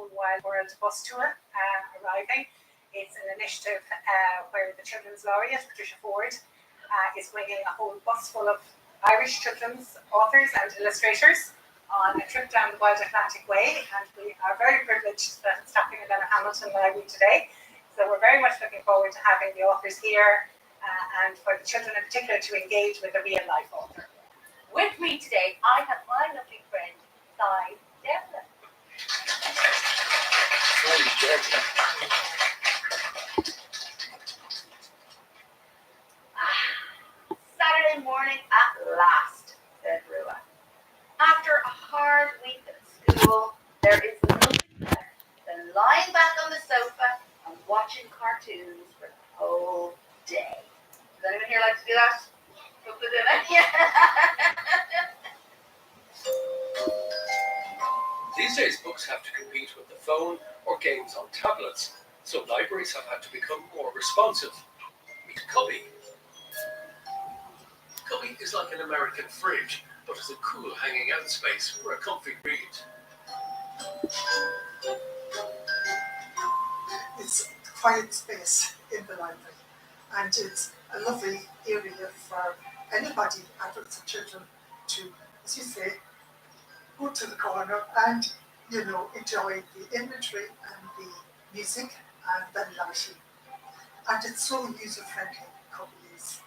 whole Wild World bus tour arriving. It's an initiative where the Children's Laureate, Patricia Ford, is bringing a whole bus full of Irish children's authors and illustrators on a trip down the Wild Atlantic Way, and we are very privileged that it's happening in the Hamilton Library today. So we're very much looking forward to having the authors here and for the children in particular to engage with a real life author. With me today, I have my lovely friend, Guy Devlin. Saturday morning at last, said Rua. After a hard week at school, there is nothing better than lying back on the sofa and watching cartoons for the whole day. Does anyone here like to do that? Yeah. These days, books have to compete with the phone or games on tablets, so libraries have had to become more responsive. Meet Cubby. Cubby is like an American fridge, but is a cool hanging out space for a comfy read. It's a quiet space in the library, and it's a lovely area for anybody, adults and children, to, as you say, go to the corner and, enjoy the imagery and the music and the lighting. And it's so user-friendly, Cubby is.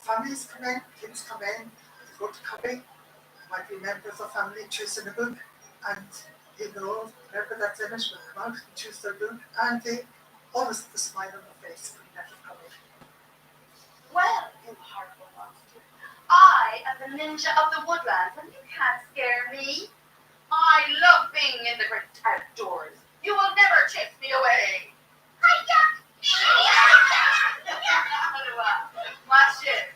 Families come in, kids come in, they go to Cubby, might be members of the family choosing a book, and whatever that's in it will come out and choose their book, and they always have the smile on their face when they come in. Well, you horrible monster. I am the ninja of the woodlands, and you can't scare me. I love being in the great outdoors. You will never chase me away. Hiya! Watch it.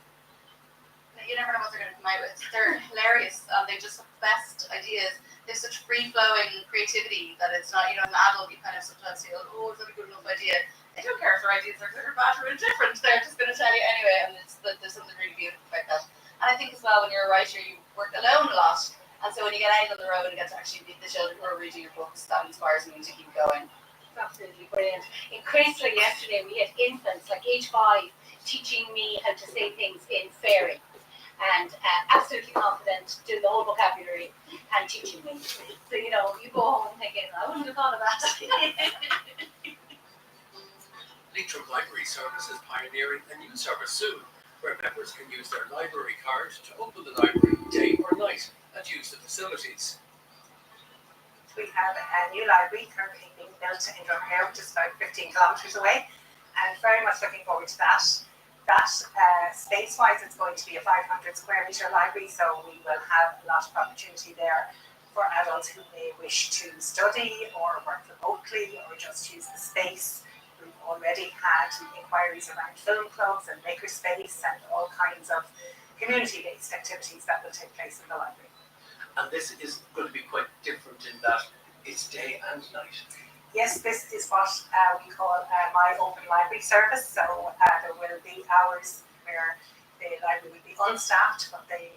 You never know what they're going to come out with. They're hilarious. They just have the best ideas. They have such free-flowing creativity that it's not, an adult, you kind of sometimes feel, oh, is that a good enough idea? They don't care if their ideas are good or bad or indifferent. They're just going to tell you anyway, and there's something really beautiful about that. And I think as well, when you're a writer, you work alone a lot. And so when you get out on the road and get to actually meet the children who are reading your books, that inspires me to keep going. Absolutely brilliant. In Chrysler yesterday, we had infants, like age 5, teaching me how to say things in fairy. And absolutely confident, doing the whole vocabulary and teaching me. So, you go home thinking, I wouldn't have thought of that. Leitrim Library Service is pioneering a new service soon, where members can use their library card to open the library day or night and use the facilities. We have a new library currently being built in Drogheda, just about 15 kilometres away, and very much looking forward to that. Space-wise, it's going to be a 500 square metre library, so we will have a lot of opportunity there for adults who may wish to study or work remotely or just use the space. We've already had inquiries around film clubs and makerspace and all kinds of community-based activities that will take place in the library. And this is going to be quite different in that it's day and night. Yes, this is what we call my open library service. So there will be hours where the library will be unstaffed, but the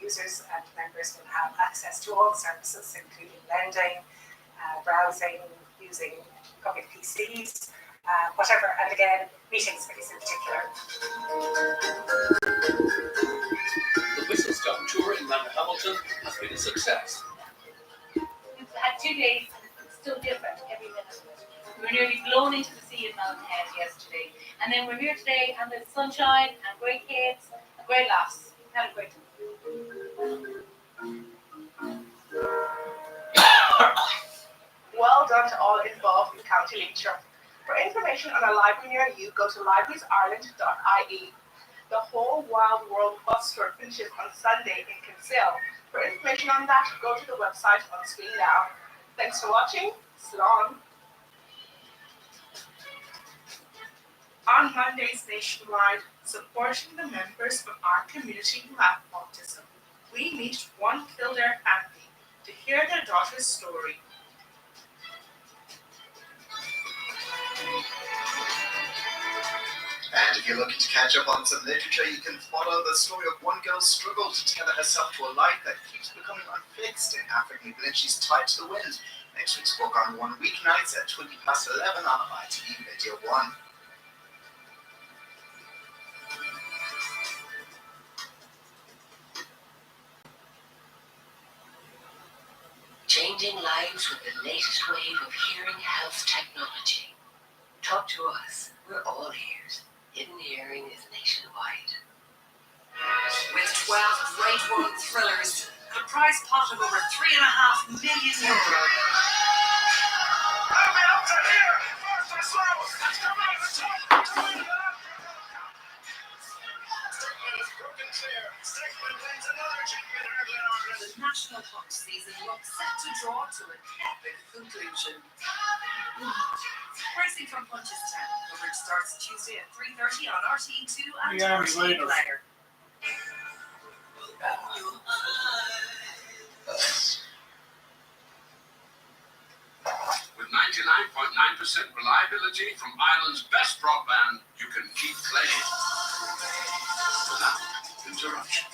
users and members will have access to all services, including lending, browsing, using public PCs, whatever, and again, meeting space in particular. The Whistle Stop Tour in Mount Hamilton has been a success. We've had 2 days and it's still different every minute of it. We were nearly blown into the sea in Mountain Head yesterday. And then we're here today and there's sunshine and great kids and great laughs. We had a great time. Well done to all involved with County Leitrim. For information on a library near you, go to librariesireland.ie. The whole Wild World bus tour finishes on Sunday in Kinsale. For information on that, go to the website on screen now. Thanks for watching. Slán. On Mondays nationwide, supporting the members of our community who have autism, we meet one Kildare family to hear their daughter's story. And if you're looking to catch up on some literature, you can follow the story of one girl's struggle to tether herself to a life that keeps becoming unfixed in African village. She's tied to the wind Next week's Book on One weeknights at 11:20 on ITV Media 1. Changing lives with the latest wave of hearing health technology. Talk to us. We're all ears. Hidden Hearing is nationwide. With 12 great world thrillers and a prize pot of over €3.5 million. The National Hunt season looks set to draw to an epic conclusion. Racing from Punchestown. Coverage starts Tuesday at 3:30 on RTE2 and RTE Player. With 99.9% reliability from Ireland's best broadband, you can keep playing without interruption.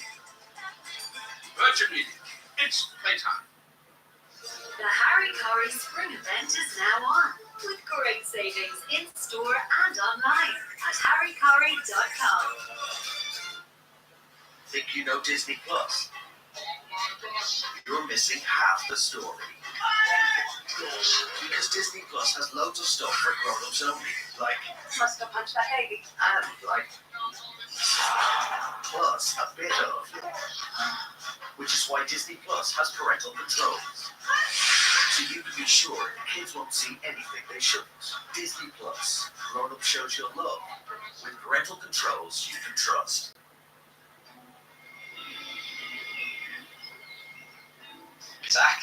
Virgin Media, it's playtime. The Harry Curry Spring event is now on, with great savings in store and online at harrycurry.com. Think you know Disney Plus? You're missing half the story. Because Disney Plus has loads of stuff for grown-ups only, like Must have punched that baby. plus a bit of, which is why Disney Plus has parental controls. So you can be sure kids won't see anything they shouldn't. Disney Plus, grown-up shows you'll love, with parental controls you can trust. Zach,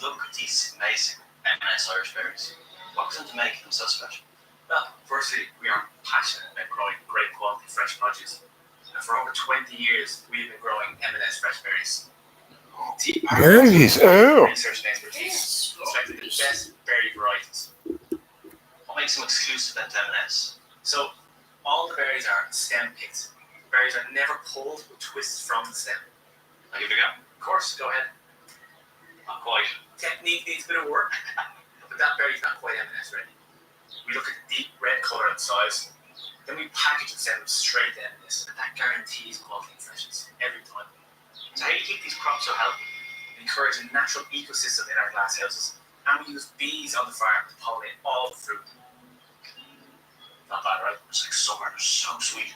look at these amazing M&S Irish berries. What goes into making them so special? Well, firstly, we are passionate about growing great quality fresh produce. And for over 20 years, we've been growing M&S fresh berries. Berries, oh. Research and expertise, selecting the best berry varieties. What makes them exclusive then to M&S? So, all the berries are stem picked. Berries are never pulled with twists from the stem. I'll give it a go. Of course, go ahead. Not quite. Technique needs a bit of work, but that berry's not quite M&S ready. We look at the deep red colour and size, then we package and send them straight to M&S, and that guarantees quality and freshness every time. So how do you keep these crops so healthy? We encourage a natural ecosystem in our glass houses, and we use bees on the farm to pollinate all the fruit. Not bad, right? It's like summer, they're so sweet.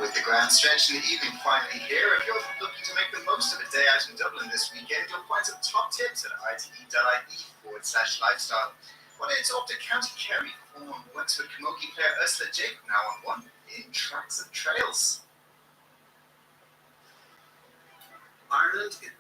With the grand stretch in the evening finally here, if you're looking to make the most of a day out in Dublin this weekend, you'll find some top tips at ite.ie/lifestyle. Well, it's off to County Kerry. Former Wexford Camogie player Ursula Jacob now on one in Tracks and Trails. Ireland in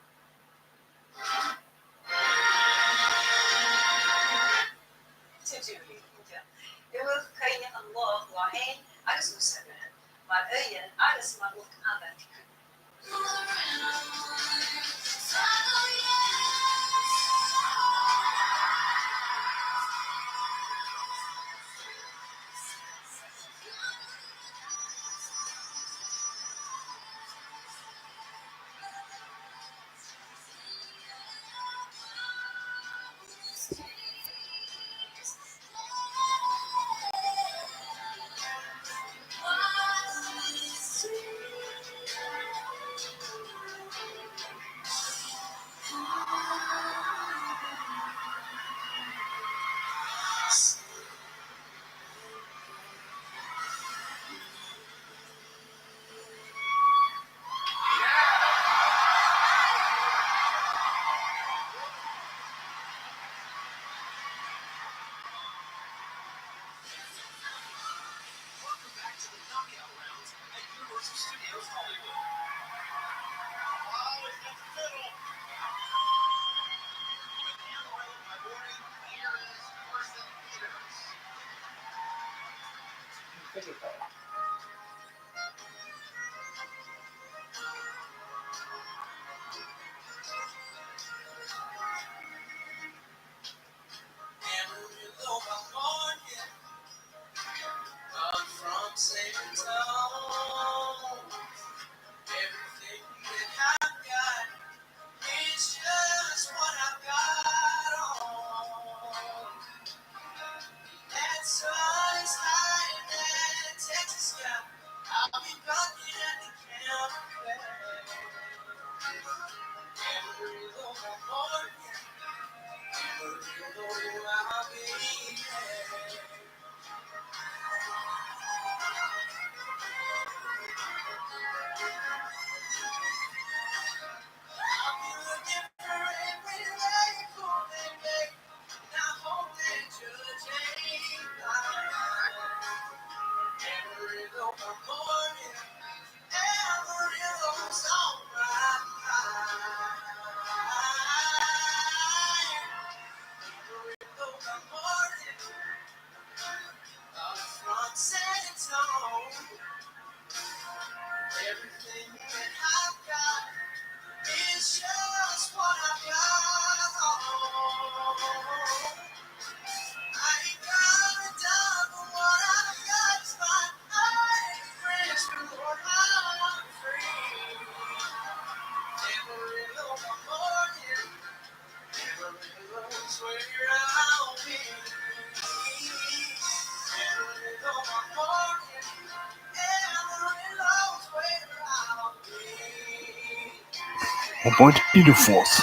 On point Ile-de-France.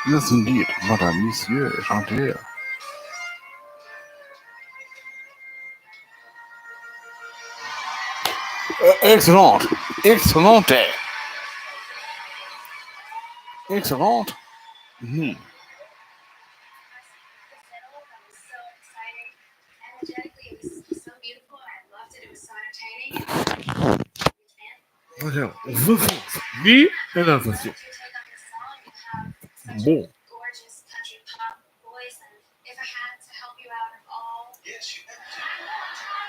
Yes, indeed, Madame, Monsieur, enchanté. Excellent. Excellente. Excellent. Mhm. Alors, on veut France. Oui, et l'inflation. Bon. Yes, you have.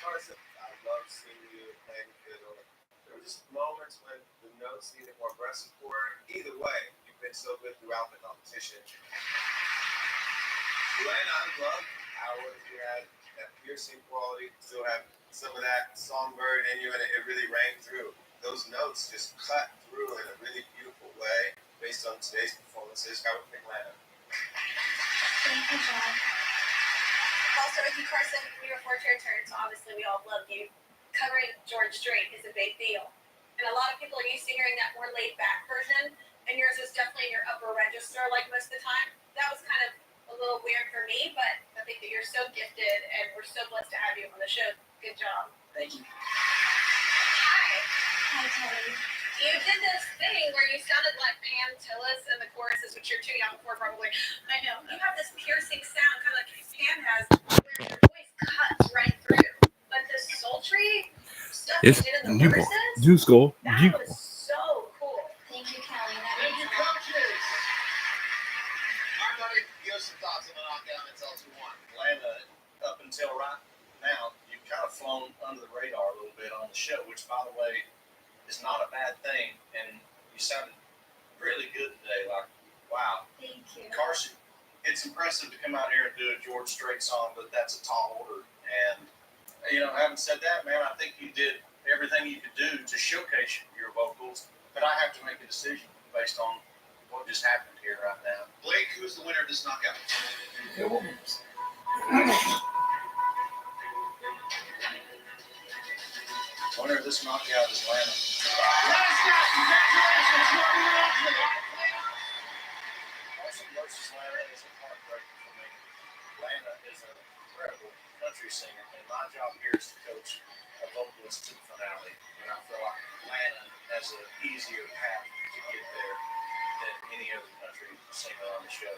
Carson, I love seeing you play the fiddle. There were just moments when the notes needed more aggressive chord. Either way, you've been so good throughout the competition. Glenn, I love how you had that piercing quality, still have some of that songbird in you, and it really rang through. Those notes just cut through in a really beautiful way based on today's performances. How would Atlanta? Thank you, John. I'll start with you, Carson. We were your turn, so obviously we all love you. Covering George Strait is a big deal. And a lot of people are used to hearing that more laid-back version, and yours is definitely in your upper register like most of the time. That was kind of a little weird for me, but I think that you're so gifted, and we're so blessed to have you on the show. Good job. Thank you. Hi, Teddy. You did this thing where you sounded like Pam Tillis in the choruses, which you're too young for probably. I know. You have this piercing sound, kind of like Pam has, where your voice cuts right through. But this sultry stuff you Yes, did in the Nico. verses, Jusqu'au that Nico. was so cool. Thank you, Kelly. Thank you, coaches. Everybody, give us some thoughts on the knockout and tell us who won. Atlanta, up until right now, you've kind of flown under the radar a little bit on the show, which, by the way, is not a bad thing. And you sounded really good today. Like, wow. Thank you. Carson, it's impressive to come out here and do a George Strait song, but that's a tall order. And, you know, having said that, man, I think you did everything you could do to showcase your vocals. But I have to make a decision based on what just happened here right now. Blake, who's the winner of this knockout? Winner of this knockout is Atlanta. Carson versus Atlanta is a heartbreaker for me. Atlanta is an incredible country singer, and my job here is to coach a vocalist to the finale. And I feel like Atlanta has an easier path to get there than any other country singer on the show. Oh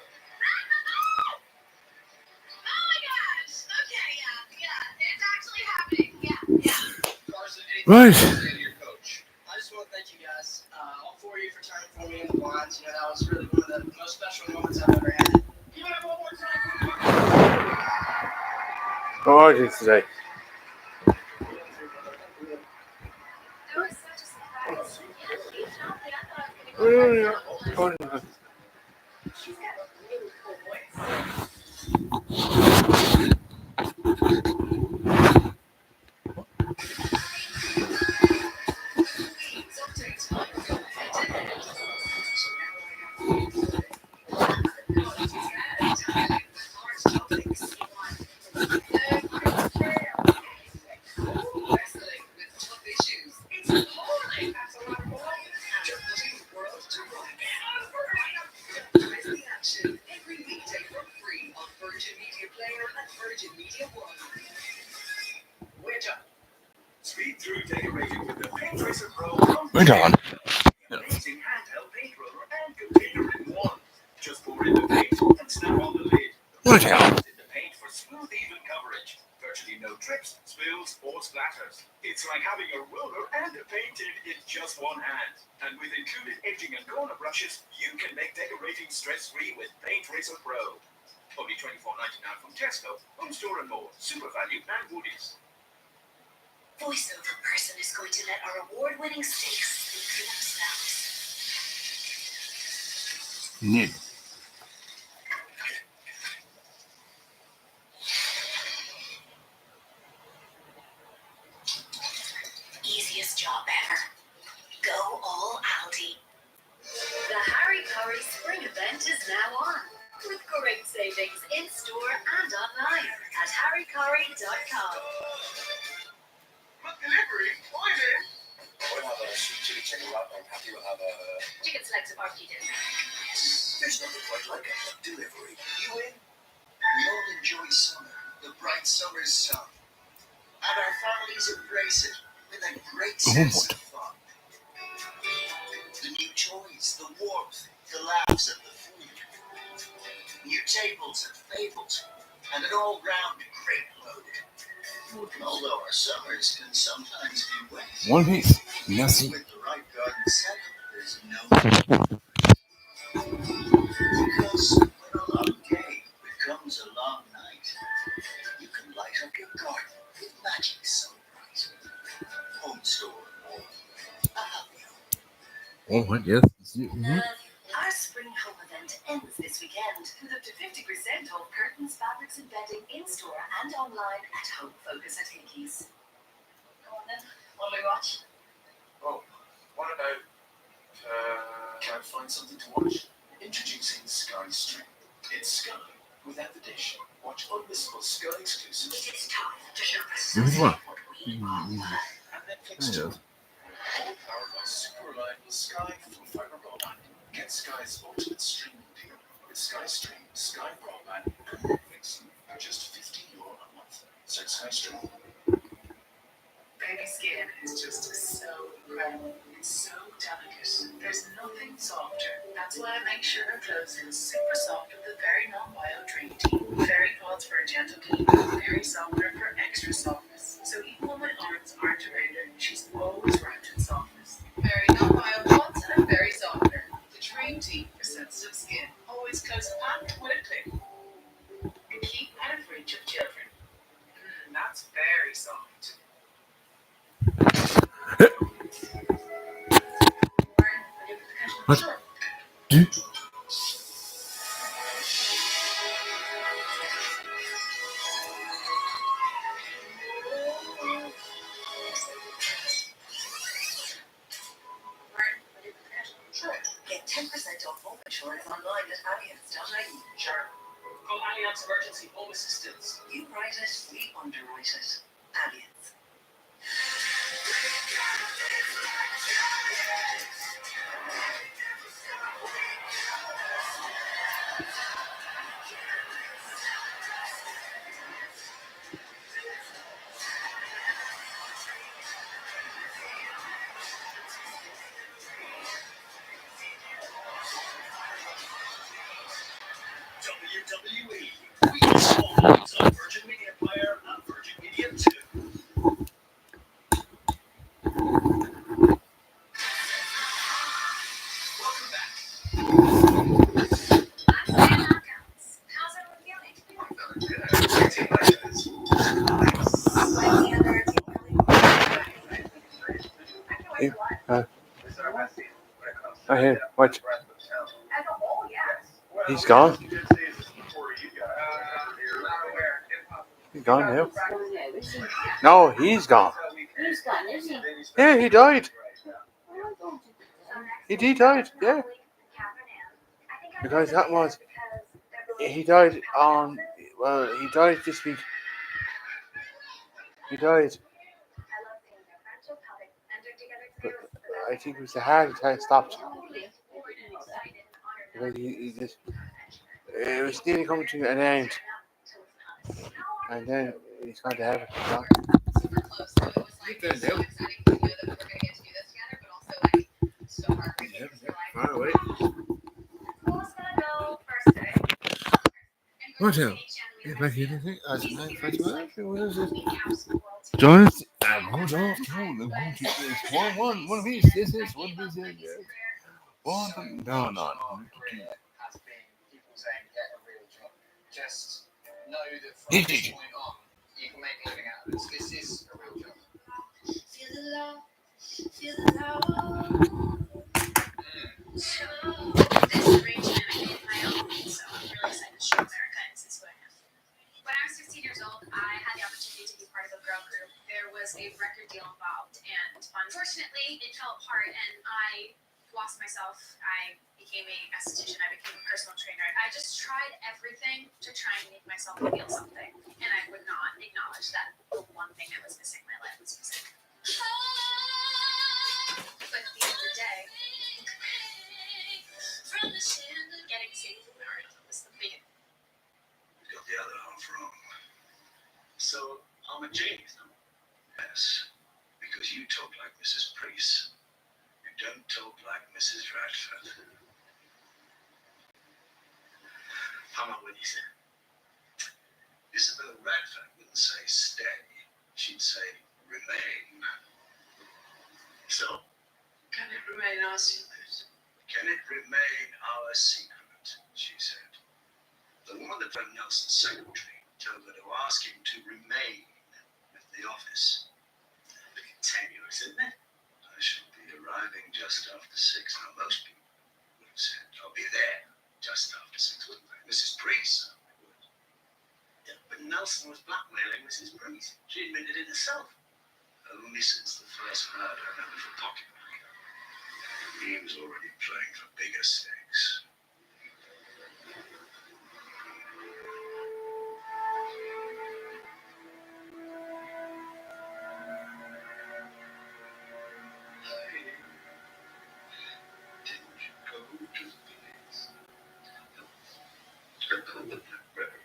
my gosh! Okay, yeah, it's actually happening. Yeah. Carson, Right. anything to say to your coach? I just want to thank you guys, all four of you, for turning for me in the blinds. You know, that was really one of the most special moments I've ever had. Give it up one more time. How are you today? That was such a surprise. Yeah, I thought I was gonna go. She's got a really cool voice. Speed through decorating with the Paint Tracer Pro. Wait on. Amazing handheld paint roller and container in one. Just pour in the paint and snap on the lid. Wait on. In the paint for smooth, even coverage. Virtually no drips, spills, or splatters. It's like having a roller and a painted in just one hand. And with included edging and corner brushes, you can make decorating stress-free with Paint Tracer Pro. Only $24.99 from Tesco, Home Store and more, Super Value and Woolies. Voiceover person is going to let our award-winning steaks speak for themselves. Neat. Easiest job ever. Go all Aldi. The Harry Curry Spring event is now on, with great savings in store and online at harrycurry.com. Delivery, point in. We'll have a sweet chili chicken wrap and Kathy will have a... Chicken selected barbecue dinner. There's nothing quite like a delivery. You in? We all enjoy summer, the bright summer's sun. And our families embrace it with a great sense of fun. The new toys, the warmth, the laughs and the food. New tables and fables, and an all-round great load. Although our summers can sometimes be wet. One piece. Merci. With the right garden setup, there's no... Because when a long day becomes a long night, you can light up your garden with magic so bright. Home Store or a happy home. Oh, what? Yes. Mm-hmm. Our spring home event ends this weekend with up to 50% off curtains, fabrics and bedding in-store and online at Home Focus at Hickey's. Go on then. What do we watch? Oh, what about... trying to find something to watch? Introducing Sky Stream. It's Sky without the dish. Watch unmissable Sky exclusives. It is time to show us This one. what we want. And Netflix too. Yes. All powered by super reliable Sky full fiber broadband. Get Sky's ultimate streaming deal with Sky Stream, Sky Broadband, and Netflix for just €50 a month. Search Sky Stream. Baby skin is just so incredible. It's so delicate. There's nothing softer. That's why I make sure her clothes feel super soft with the Very Non-Bio Dream Team. Fairy Pods for a gentle clean, Fairy Softener for extra softness. So even when my arms aren't irregular, she's always wrapped in softness. Very Non-Bio Pods and Very Softener. The Dream Team for sensitive skin. Always close packed with a click. And keep out of reach of children. That's very soft. What? Do? Get 10% off home insurance online at allianz.ie. Sure. Call Allianz Emergency Home Assistance. You write it, we underwrite it. Allianz. WWE. We all on Virgin Media Player and Virgin Media 2. Welcome back. How's everyone feeling? Hey, what? As a whole, yes. He's gone. He's gone now. No, he's gone. He's gone, is he? Yeah, he died. He died, yeah. Because that was, he died on, well, he died this week. He died. But I think it was the heart attack stopped. Because he just, it was nearly coming to an end. And then he's gone to heaven. Super close. So it was like Good so now. exciting to know that we're gonna get to do this together, but also like so heartbreaking because we're like, Far away. Who's gonna go first today? What else? If I hear anything, I don't know if I do it. What is it? Join us. Hold on. One of these. This is one of these. Yes. One. No. Has been people saying get a real job. Just know that from Did this you? point on, you can make a living out of this. This is a real job. Feel the love, feel the love. So, this arrangement I made my own, so I'm really excited to show America and see who I am. When I was 16 years old, I had the opportunity to be part of a girl group. There was a record deal involved, and unfortunately, it fell apart, and I lost myself. I became a esthetician. I became a personal trainer. I just tried everything to try and make myself feel something, and I would not acknowledge that the one thing I was missing in my life was music. But at the end of the day, getting saved from Mario was the biggest. You got the other half wrong. So I'm a genius now. Yes, because you talk like Mrs. Priest. You don't talk like Mrs. Radford. How about what you said? Isabel Radford wouldn't say stay. She'd say remain. So Can it remain our secret? Can it remain our secret? She said. The woman that phoned Nelson's secretary told her to ask him to remain at the office. tenuous, isn't it? I shall be arriving just after 6. Now, most people would have said, I'll be there just after 6, wouldn't they? Mrs. Priest certainly would. Yeah, but Nelson was blackmailing Mrs. Priest. She admitted it herself. Only since the first murder and over pocket money. He was already playing for bigger stakes. Didn't you go to the police? About the Black River.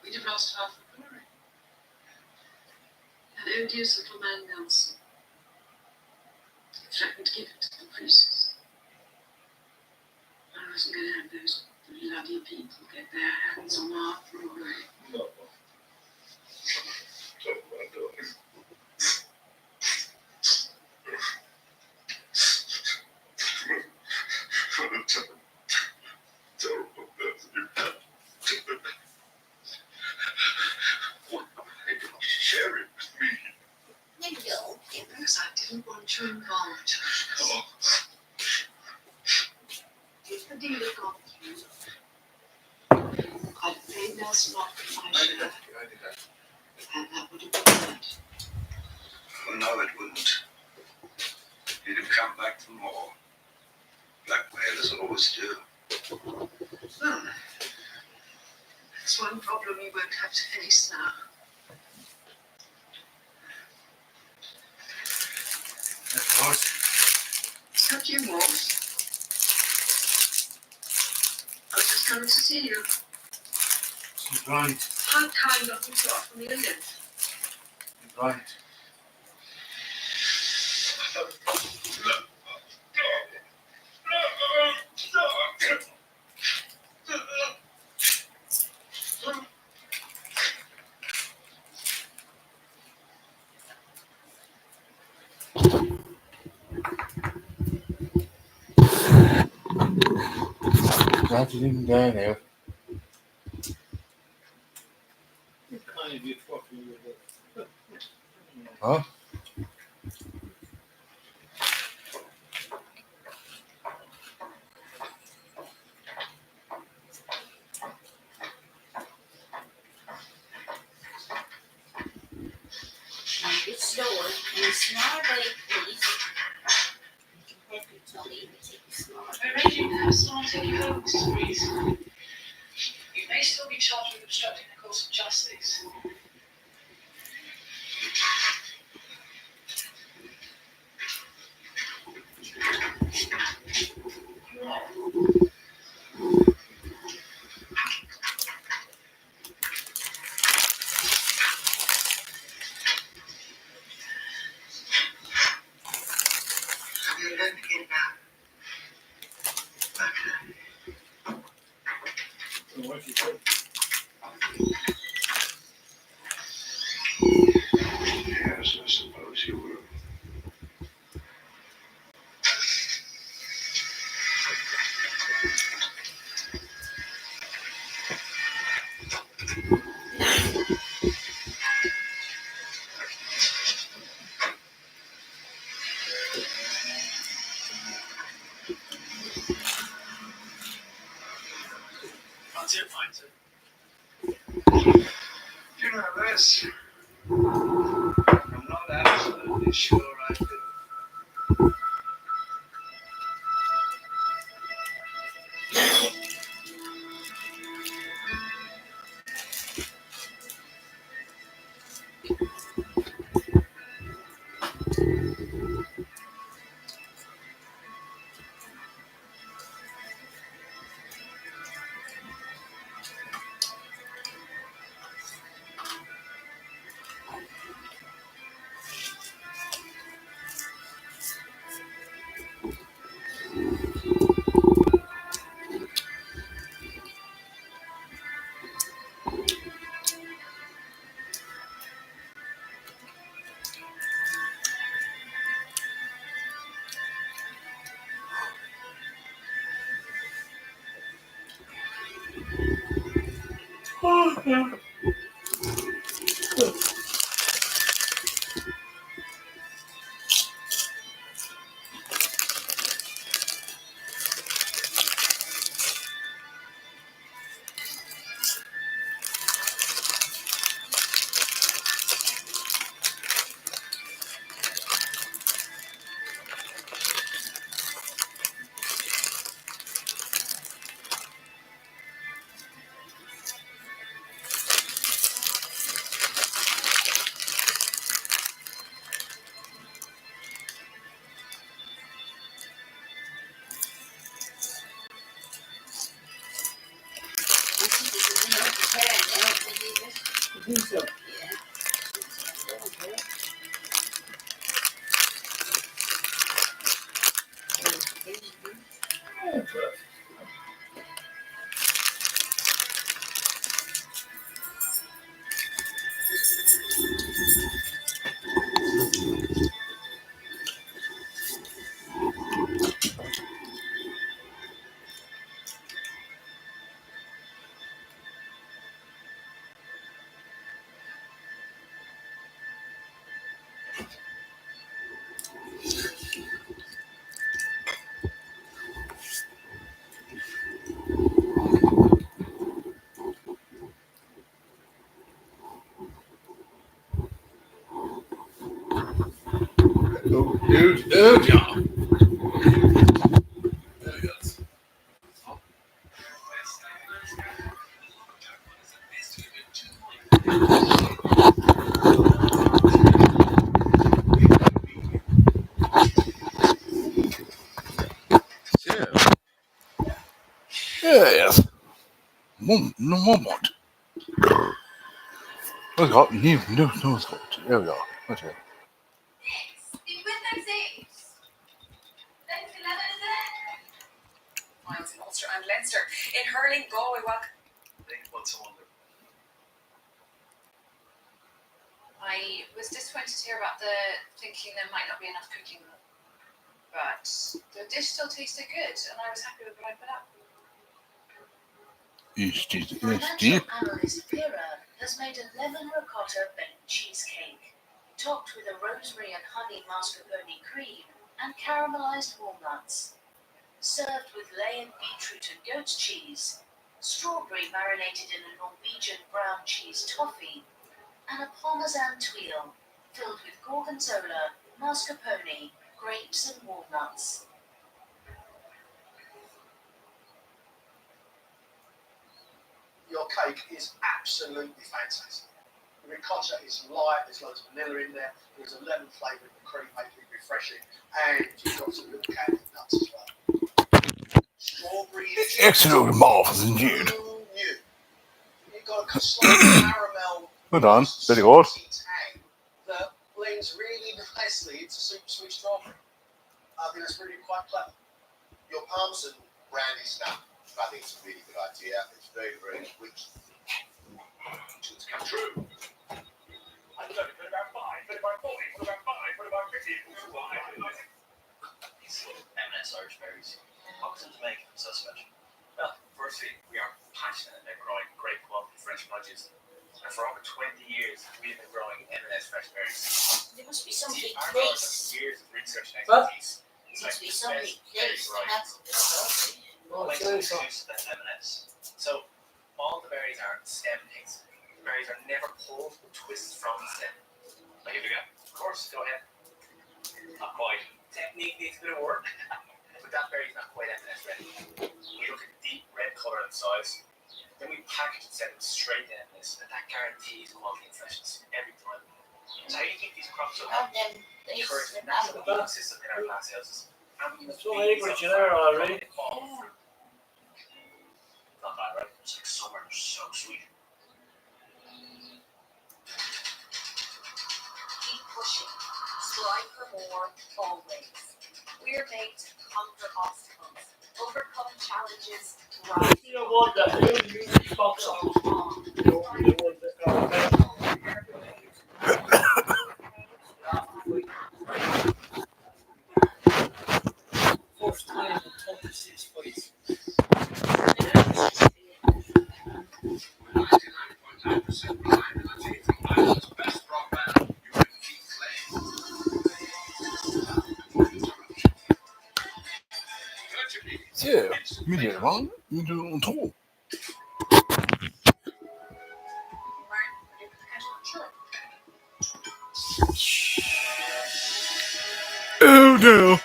We'd have lost half the glory. That odious little man Nelson. He threatened to give it to the priests. I wasn't going to have those bloody people get their hands on our glory. No. Oh, my darling. For the terrible person you had to the... What? Share it with me. No, because I didn't want you involved. Oh. If the deal had gone through, I'd paid Nelson off with my I did share, that. and that would have been it. Oh, no, it wouldn't. He'd have come back for more. Blackmailers always do. Well, that's one problem you won't have to face now. Of course. Cut you off. I was just coming to see you. She's right. How kind of you to offer me a lift. She's right. That didn't go now. Kind of you talking with it. Huh? It's slower. Can you smile, buddy, please? You can help your tummy and take you small. Arranging to have someone take you home, Mr. Reese. You may still be charged with obstructing the course of justice. Don't forget about What you said? Yes, I suppose you will. That's it, fine, sir. You know this? I'm not absolutely sure I do. Dude, y'all. There he goes. Yeah. Yes. No moment. What's got you? No, it's got. There we go. Okay. Miles in Ulster and Leinster. In hurling, Galway welcome. I was disappointed to hear about the thinking there might not be enough cooking, but the dish still tasted good, and I was happy with what I put up. Financial analyst Pira has made a lemon ricotta baked cheesecake, topped with a rosemary and honey mascarpone cream and caramelized walnuts. Served with layered beetroot and goat cheese, strawberry marinated in a Norwegian brown cheese toffee, and a parmesan tuile filled with gorgonzola, mascarpone, grapes and walnuts. Your cake is absolutely fantastic. The ricotta is light, there's loads of vanilla in there, there's a lemon flavour in the cream, making it refreshing, and you've got some little candied nuts as well. Strawberry is Excellent, marvelous indeed. You've got a slight caramel Well done. Very good. tang that blends really nicely into super sweet strawberry. I think that's really quite clever. Your Palmerston brand is now. I think it's a really good idea. It's very, very quick. It's come true. I don't know, put about 5, put about 40, put about 5, put about 50. These M&S Irish berries. What goes into making them so special? Well, firstly, we are passionate about growing great quality fresh produce. And for over 20 years, we have been growing M&S fresh berries. There must be some big Our place. growers have years of research and What? expertise. There must be some big place. That's Makes them exclusive to M&S. So, all the berries are stem based. The berries are never pulled or twisted from the stem. Now, here we go. Of course, go ahead. Not quite. Technique needs a bit of work, but that berry's not quite M&S ready. We look at deep red colour and size. Then we package and send them straight to M&S, and that guarantees quality and freshness every time. So how do you keep these crops so and healthy? then Encourage the natural healing system in our glass houses. And we use So bees English on in there farm. already. Not bad, right? It's like summer, so sweet. keep pushing. Strive for more, always. We're made to conquer obstacles, overcome challenges, rise. You don't want that, do you? You box up. You don't want that. First time in 26 fights. So, media one, media two. Oh no.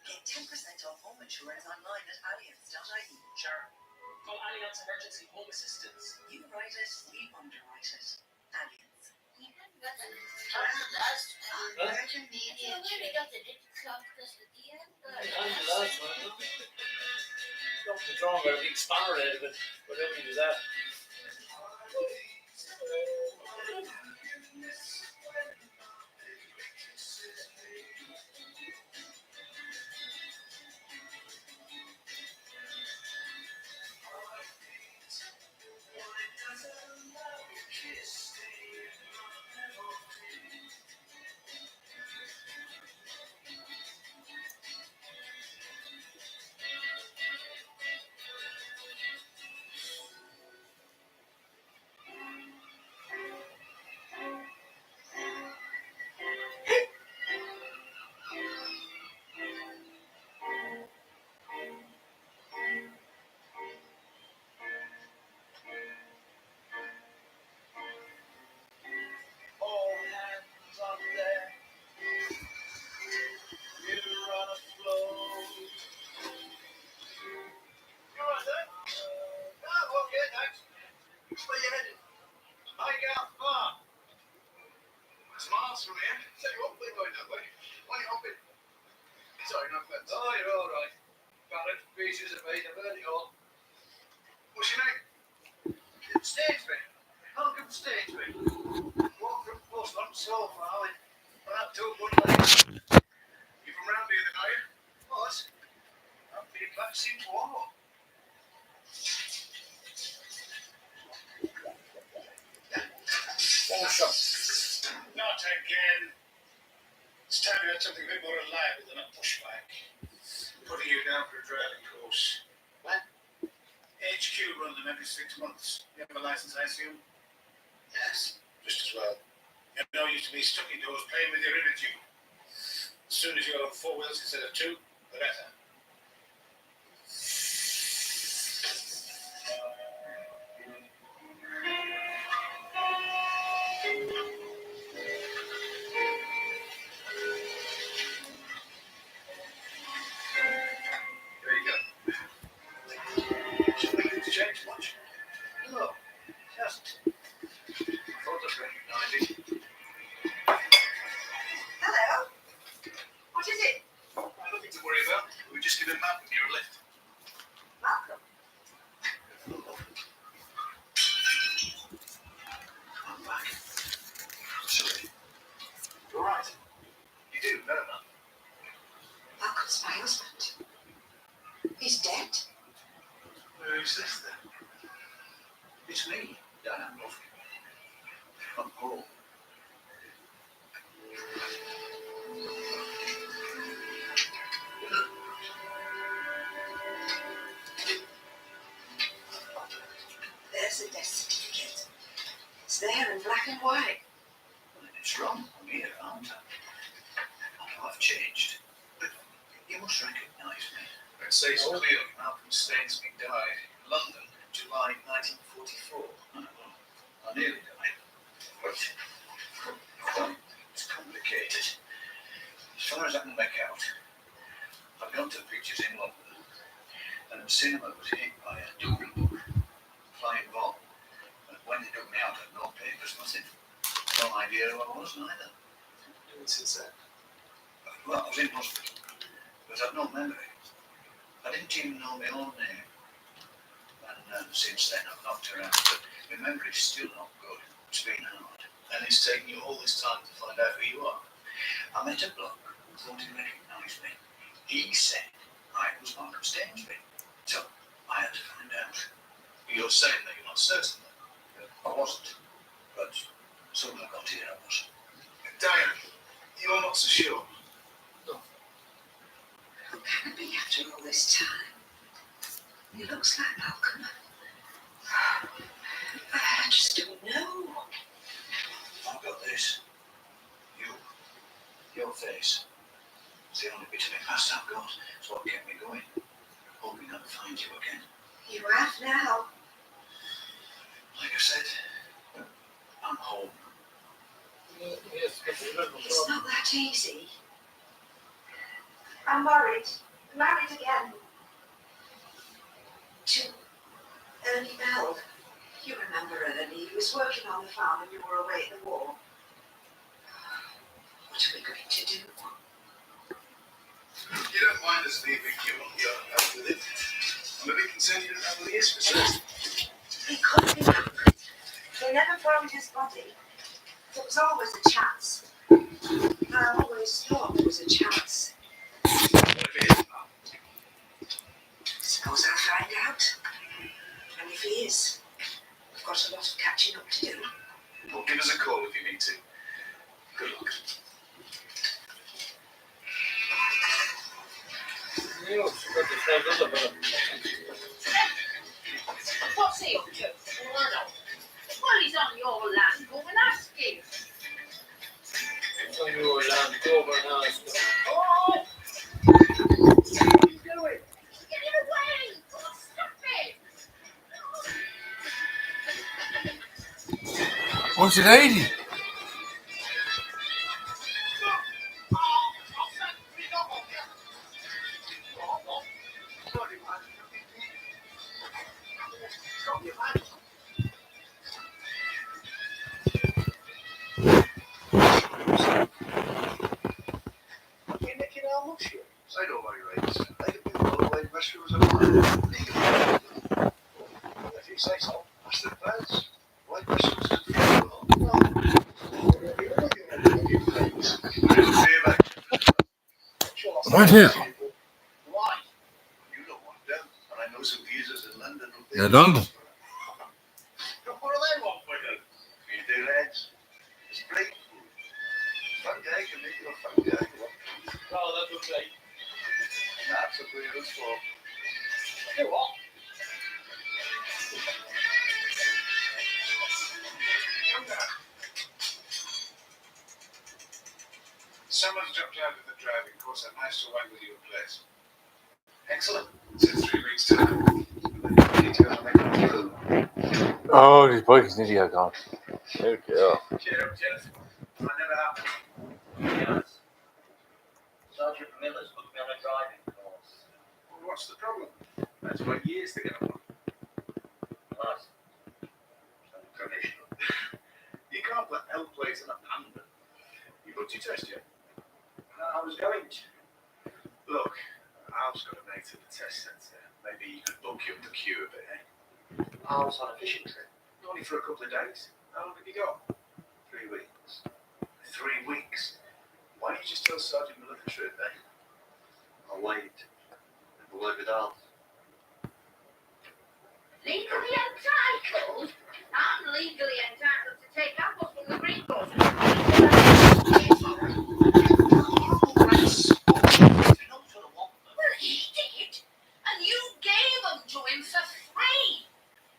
Get 10% off home insurance online at allianz.ie. Sure. Call Allianz Emergency Home Assistance. You write it, we underwrite it. Allianz. Something's wrong with a big spanner out of it. But then we do that. All hands on deck. We're on a float. You all right there? Okay, thanks. Where you headed? Highgate Farm. It's miles from here. Tell you what, we're going that way. Why you hopping? Sorry, no offense. Oh, you're all right. Ballad, pieces of meat, I've heard it all. What's your name? Stainsby. Malcolm Stainsby. Walk from Postman so far with about 2 good legs. You from round here then, are you? What? I've been back since war. Not again. It's time we had something a bit more reliable than a pushback. Putting you down for a driving course. What? HQ run them every 6 months. You have a license, I assume? Yes. Just as well. You know, you used to be stuck indoors playing with your energy. As soon as you have 4 wheels instead of 2, the better. There you go. It's changed much. No, it hasn't. I thought I'd recognise it. Hello. What is it? Nothing to worry about. We Who's this then? It's me, Diane Buffy. I'm home. There's the death certificate. It's there in black and white. Well, it's wrong. I'm here, aren't I? I know I've changed. But you must recognise me. It says clearly Malcolm Stainsby died in London in July 1944. I nearly died. But it's complicated. As far as I can make out, I've gone to pictures in London, and the cinema was hit by a double book, flying bomb. And when they took me out, I had no papers, nothing. No idea who I was, neither. Since then? Well, I was in hospital, but I've no memory. I didn't even know my own name. And since then, I've knocked around, but my memory's still not good. It's been hard. And it's taken you all this time to find out who you are. I met a bloke who thought he recognised me. He said I was Malcolm Stainsby. So I had to find out. You're saying that you're not certain then? I wasn't. But soon I got here, I was. Diane, you're not so sure? Who can it be after all this time? He looks like Malcolm. I just don't know. I've got this. Your face. It's the only bit of my past I've got. It's what kept me going. Hoping I'd find you again. You have now. Like I said, I'm home. It's not that easy. I'm married. Married again. To Ernie Bell. You remember Ernie? He was working on the farm and you were away at the war. What are we going to do? You don't mind us leaving you on your own with it? I'm a bit concerned you don't know who he is for certain. He couldn't be that. They never found his body. There was always a chance. I always thought there was a chance. Suppose I'll find out. And if he is, I've got a lot of catching up to do. Well, give us a call if you need to. Good luck. What's he up to? Well, he's on your land going asking. It's on your land over and asking. Oh! What are you doing? Get him away! Oh, stop it! What's it, 80? I know my rights. I can do all the white mushrooms I want. If you say so. What's the buzz? White mushrooms is Right here. Why? You don't want them. And I know some geezers in London who Yeah, London. What do they want for you? Feed their heads. It's great food. Fun guy can make you a fun guy. Oh, that looks like. That's a pretty good sport. Hey, what? Someone's dropped out of the driving course. I'd nice to work with you in place. Excellent. It's in 3 weeks' time. Details when they come through. Oh, these bikes nearly are gone. There we go. Cheer up, Jennifer. That never happened. Yes. Sergeant Miller's put me on a driving course. Well, what's the problem? That's what years to get on. Nice. Provisional. You can't put L plates on a Panda. You booked your test yet? I was going to. Look, Al's got a mate at the test centre. Maybe you could book you up the queue a bit, eh? I was on a fishing trip. Only for a couple of days. How long have you got? 3 weeks. 3 weeks? Why don't you just tell Sergeant Miller the truth, eh? I'll wait. Never word with Al. Legally entitled? I'm legally entitled to take apples from the green bus. Well, he did, and you gave them to him for free.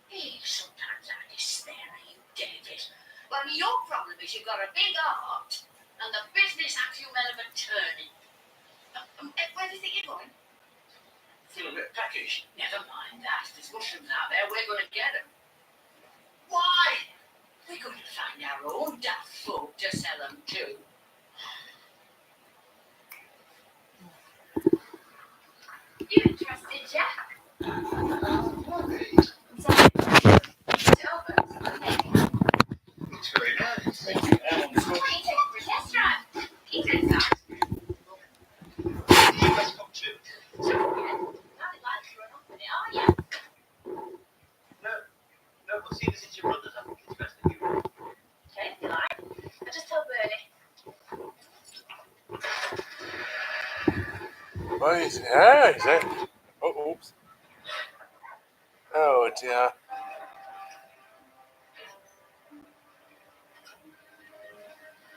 Hey, sometimes I despair of you, David. Well, your problem is you've got a big heart, and the business acumen of a turning. Where do you think you're going? Feel a bit peckish. Never mind that. There's mushrooms out there. We're going to get them. Why? We're going to find our own daft folk to sell them to. You interested, Jack? Looks very nice. Thank you. Why don't you take it for a test drive? He said so. You best come too. Not like to run up with it, are you? No, but seeing as it's your brothers, I think it's best that you run. Okay, if you like. I just told Bernie. What is it? Ah, is it? Oh, oops. Oh dear.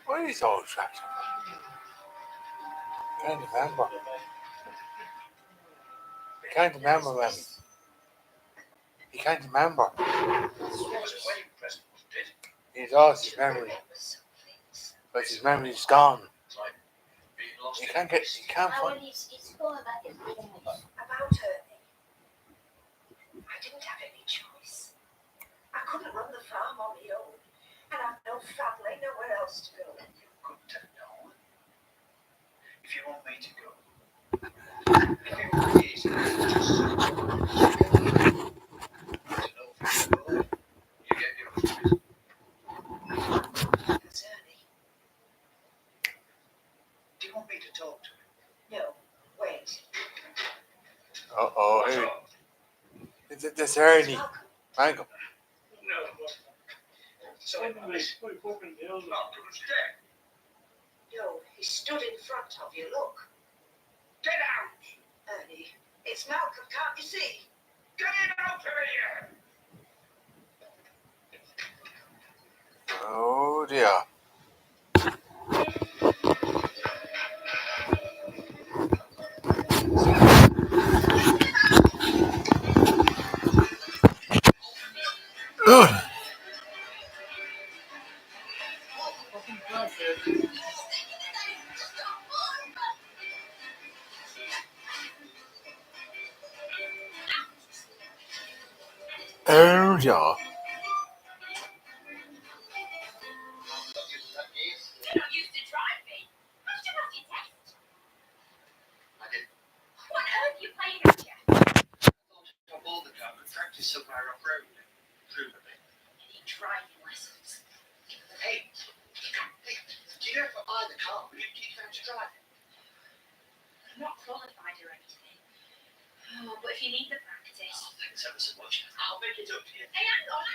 What is old tractor? I can't remember. I can't remember, man. He can't remember. It was a wedding present, wasn't it? He's lost his memory. But his memory's gone. It's like being lost He in can't get. He can't Oh, find. and it's all about his feelings. About her. I didn't have any choice. I couldn't run the farm on my own. And I've no family, nowhere else to go. You couldn't have known. If you want me to go, if it were easy, just to know if you go, you get your choice. It's Ernie. Do you want me to talk to him? No, wait. Oh, here. This Ernie. Michael. No. So, Malcolm's dead. No, he stood in front of you, look. Get out! Ernie, it's Malcolm, can't you see? Get it out of here! Oh dear. Ugh. Oh dear. You don't used to drive me. How'd you pass your test? I did. What on earth are you playing at, Jack? I bought the car and practiced somewhere off-road. Prove a bit. You need driving lessons. Hey, do you know if I buy the car, will you teach me how to drive it? I'm not qualified or anything. Oh, but if you need the practice. Oh, thanks ever so much. I'll make it up to you. Hey, hang on.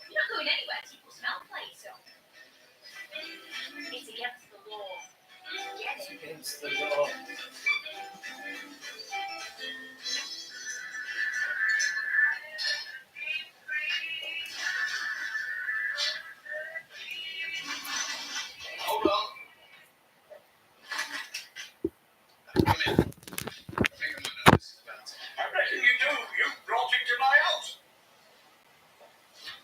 You're not going anywhere till you smell plates up. It's against the law. Get it? Against the law. Hold on. Come in. I think I'm gonna this is about it. I reckon you do. You brought it to my house.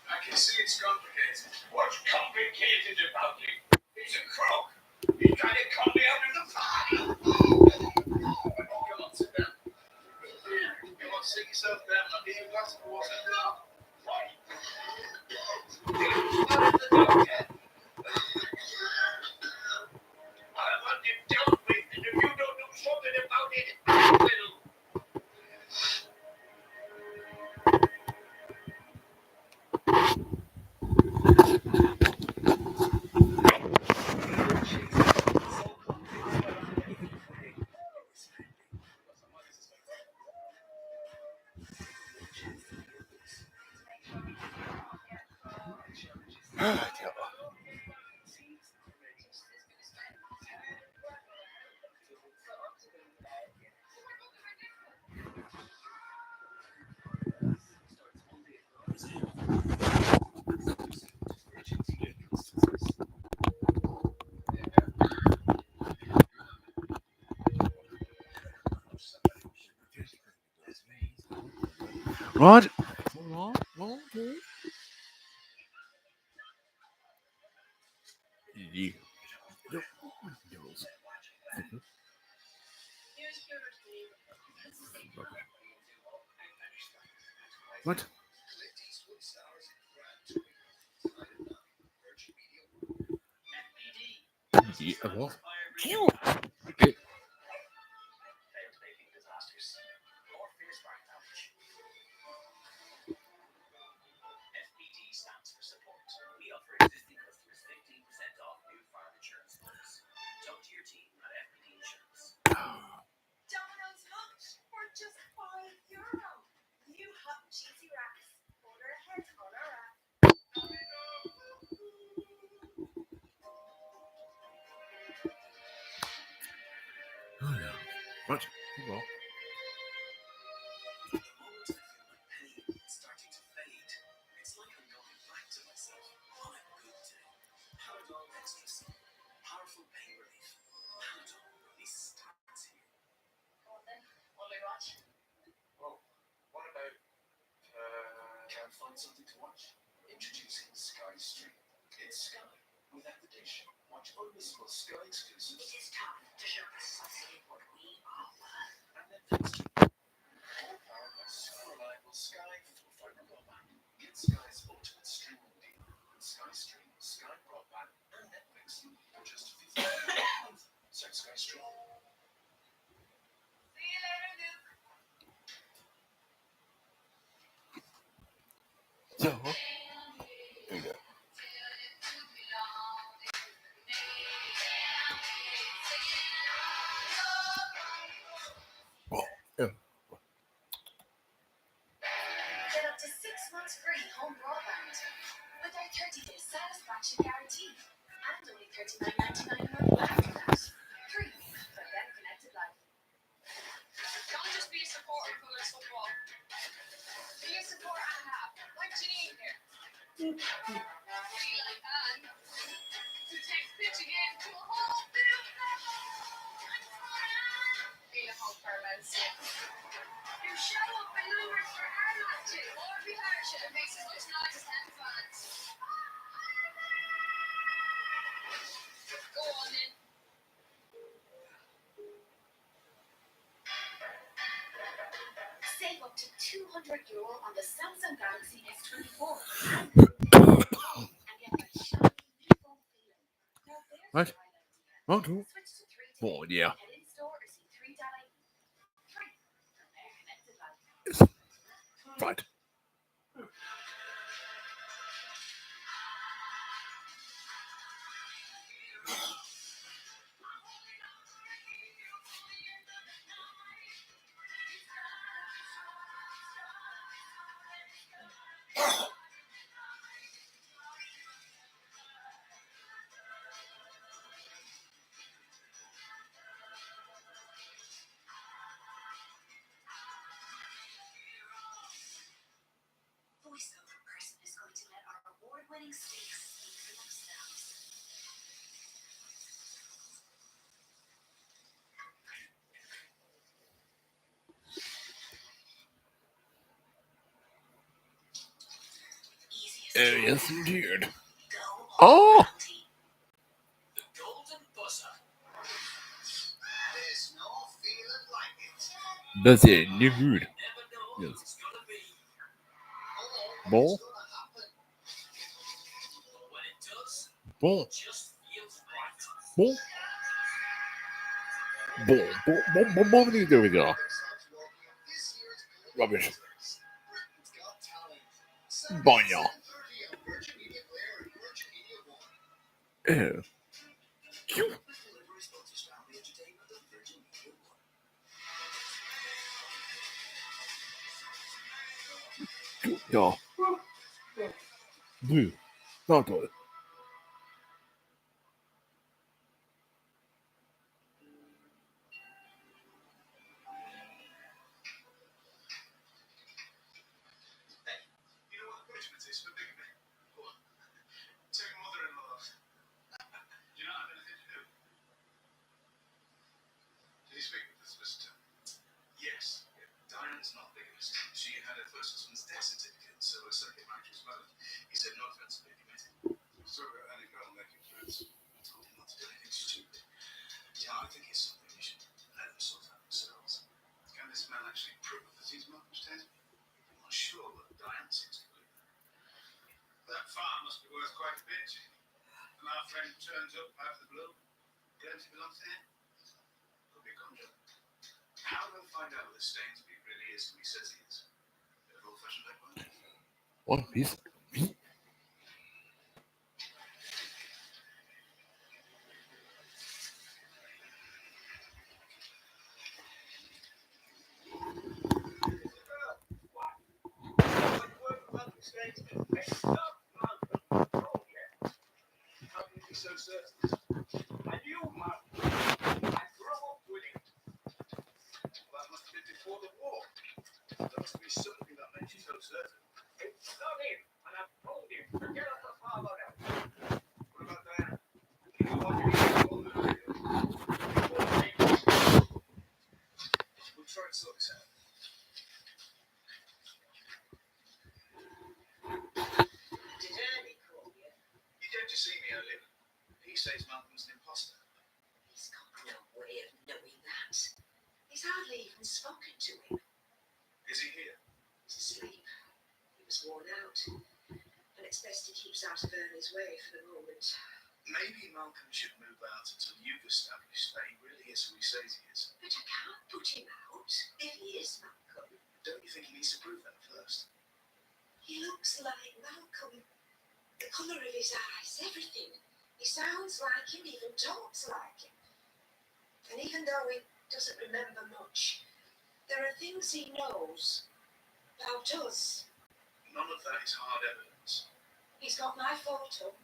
I can see it's complicated. What's complicated about it? It's a crook. He's trying to cut me out of the farm. Come on, sit down. Come on, sit yourself down. I'll give you a glass of water. What? Not in the dog yet. I want you dealt with, and if you don't do something about it, I will. Oh dear. Right. One, two. Yeah. What? Yeah, what? Okay. FPD stands for support. We offer existing customers 15% off new farm insurance quotes. Talk to your team at FPD Insurance. Domino's Lunch for just €5. New hot and cheesy wraps. Order ahead on our app. Oh, yeah. What? Well. Pain starting to fade. It's like I'm going back to myself on a good day. Panadol Extra C. Powerful pain relief. Panadol release starts here. Go on then. What do we watch? Oh, what about, can't find something to watch? Introducing Sky Stream. It's Sky without the dish. Watch unmissable Sky exclusives. It is time to show the society what we offer. And Netflix too. All powered by super reliable Sky full fiber broadband. Get Sky's ultimate streaming deal with Sky Stream, Sky Broadband, and Netflix for just $50 a month. Search Sky Stream. See you later, Luke. So, there you go. Oh, yeah. Get up to 6 months free home broadband with our 30-day satisfaction guarantee and only $39.99 a month after that. Free for a better connected life. Don't just be a supporter of Coolers football. Be a supporter and a half. What do you need here? Be like Anne, who takes pitch again to a whole new level. Be a home for events. You show up and numbers for our matches. Or be harsher and makes as much noise as 10 fans. Go on then. Save up to €200 on the Samsung Galaxy S24. And get that shiny, uniform feeling. Now there's What? the right idea. One, two. Switch to 3G. Oh, yeah. Head in store or see 3.8. Free for a better connected life. Right. Voiceover person is going to let our award-winning stakes speak for themselves. Oh, yes, indeed. Go Oh! The Golden Buzzer. There's no feeling like it. That's it. New food. Never know Yes. what it's gonna be. Ball. It's gonna happen. But when it does, Ball. it just feels right. Ball. Ball. Ball. Ball. Ball. Ball. There we go. This year's Rubbish. Britain's Got Talent. Bonya. 7:30 on Virgin Media Player and Virgin Media One. Oh. Cute. Delivery sponsors family entertainment on Virgin Media One. Cute. Yeah. Blue. Not good. Hey, you know what punishment is for big men? What? Two mother-in-laws. Do you not have anything to do? Did you speak with the solicitor? Yes. Diane's not the solicitor. She had a my first husband's death certificate, so a circuit marriage was valid. He said no offence, but admit it. So any girl making threats. I told him not to do anything stupid. Yeah, I think it's something you should let them sort out themselves. Can this man actually prove that he's Malcolm's dead? I'm not sure, but Diane seems to believe that. That farm must be worth quite a bit. And our friend turns up out of the blue. Claims he belongs to him. Could be a conjure. How do I find out whether Stainsby really is who he says he is? Bit of old-fashioned background. One Piece. How can you be so certain? I knew Malcolm. I grew up with him. Well, that must have been before the war. There must be something that makes you so certain. It's not him, and I've told him. Forget off the father now. What about Diana? Can you watch me? We'll try and sort this out. Did Ernie call you? He came to see me earlier. He says Malcolm's an imposter. He's got no way of knowing that. He's hardly even spoken to him. Is he here? He's asleep. He was worn out. And it's best he keeps out of Ernie's way for the moment. Maybe Malcolm should move out until you've established that he really is who he says he is. But I can't put him out if he is Malcolm. Don't you think he needs to prove that first? He looks like Malcolm. The colour of his eyes, everything. He sounds like him, even talks like him. And even though he doesn't remember much, there are things he knows about us. None of that is hard evidence. He's got my photo.